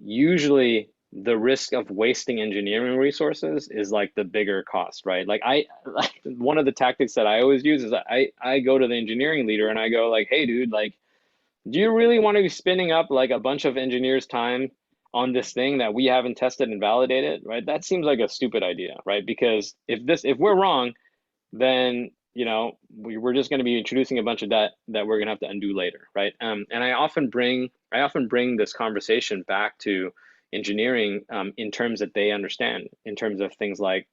Usually the risk of wasting engineering resources is like the bigger cost, right? Like like one of the tactics that I always use is I go to the engineering leader and I go like, hey dude, like, do you really want to be spending up like a bunch of engineers' time on this thing that we haven't tested and validated, right? That seems like a stupid idea, right? Because if we're wrong, then we're just going to be introducing a bunch of debt that we're going to have to undo later, right? And I often bring this conversation back to engineering, in terms that they understand, in terms of things like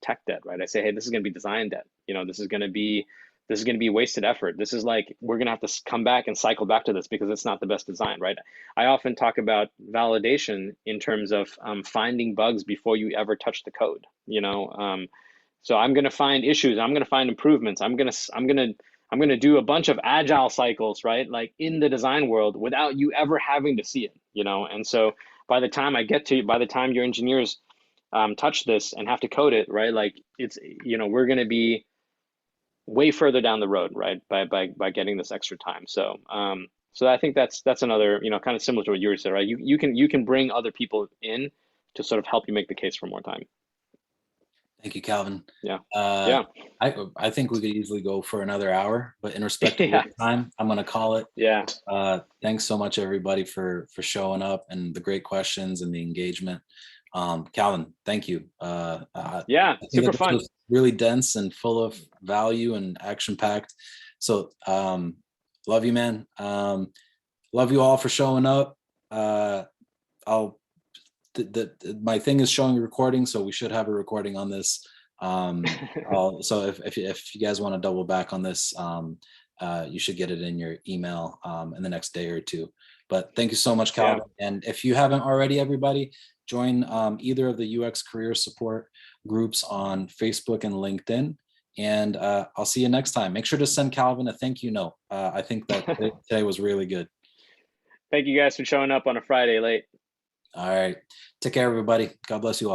tech debt, right? I say, hey, this is going to be design debt. This is going to be wasted effort. This is like, we're going to have to come back and cycle back to this because it's not the best design, right? I often talk about validation in terms of finding bugs before you ever touch the code. So I'm going to find issues. I'm going to find improvements. I'm going to do a bunch of agile cycles, right? Like in the design world without you ever having to see it. And so by the time your engineers touch this and have to code it, right? Like we're going to be way further down the road, right? By getting this extra time. So I think that's another, kind of similar to what you said, right? You can bring other people in to sort of help you make the case for more time. Thank you, Calvin. Yeah. Uh, Yeah. I think we could easily go for another hour, but in respect of your Yeah. time, I'm going to call it. Yeah. Thanks so much, everybody, for showing up and the great questions and the engagement. Calvin, thank you. Yeah. I think Super that this fun. was really dense and full of value and action packed. So love you, man. Love you all for showing up. I'll my thing is showing a recording, so we should have a recording on this. So if you guys want to double back on this, you should get it in your email in the next day or two. But thank you so much, Calvin. Yeah. And if you haven't already, everybody, join either of the UX career support groups on Facebook and LinkedIn. And I'll see you next time. Make sure to send Calvin a thank you note. I think that today was really good. Thank you guys for showing up on a Friday late. All right. Take care, everybody. God bless you all.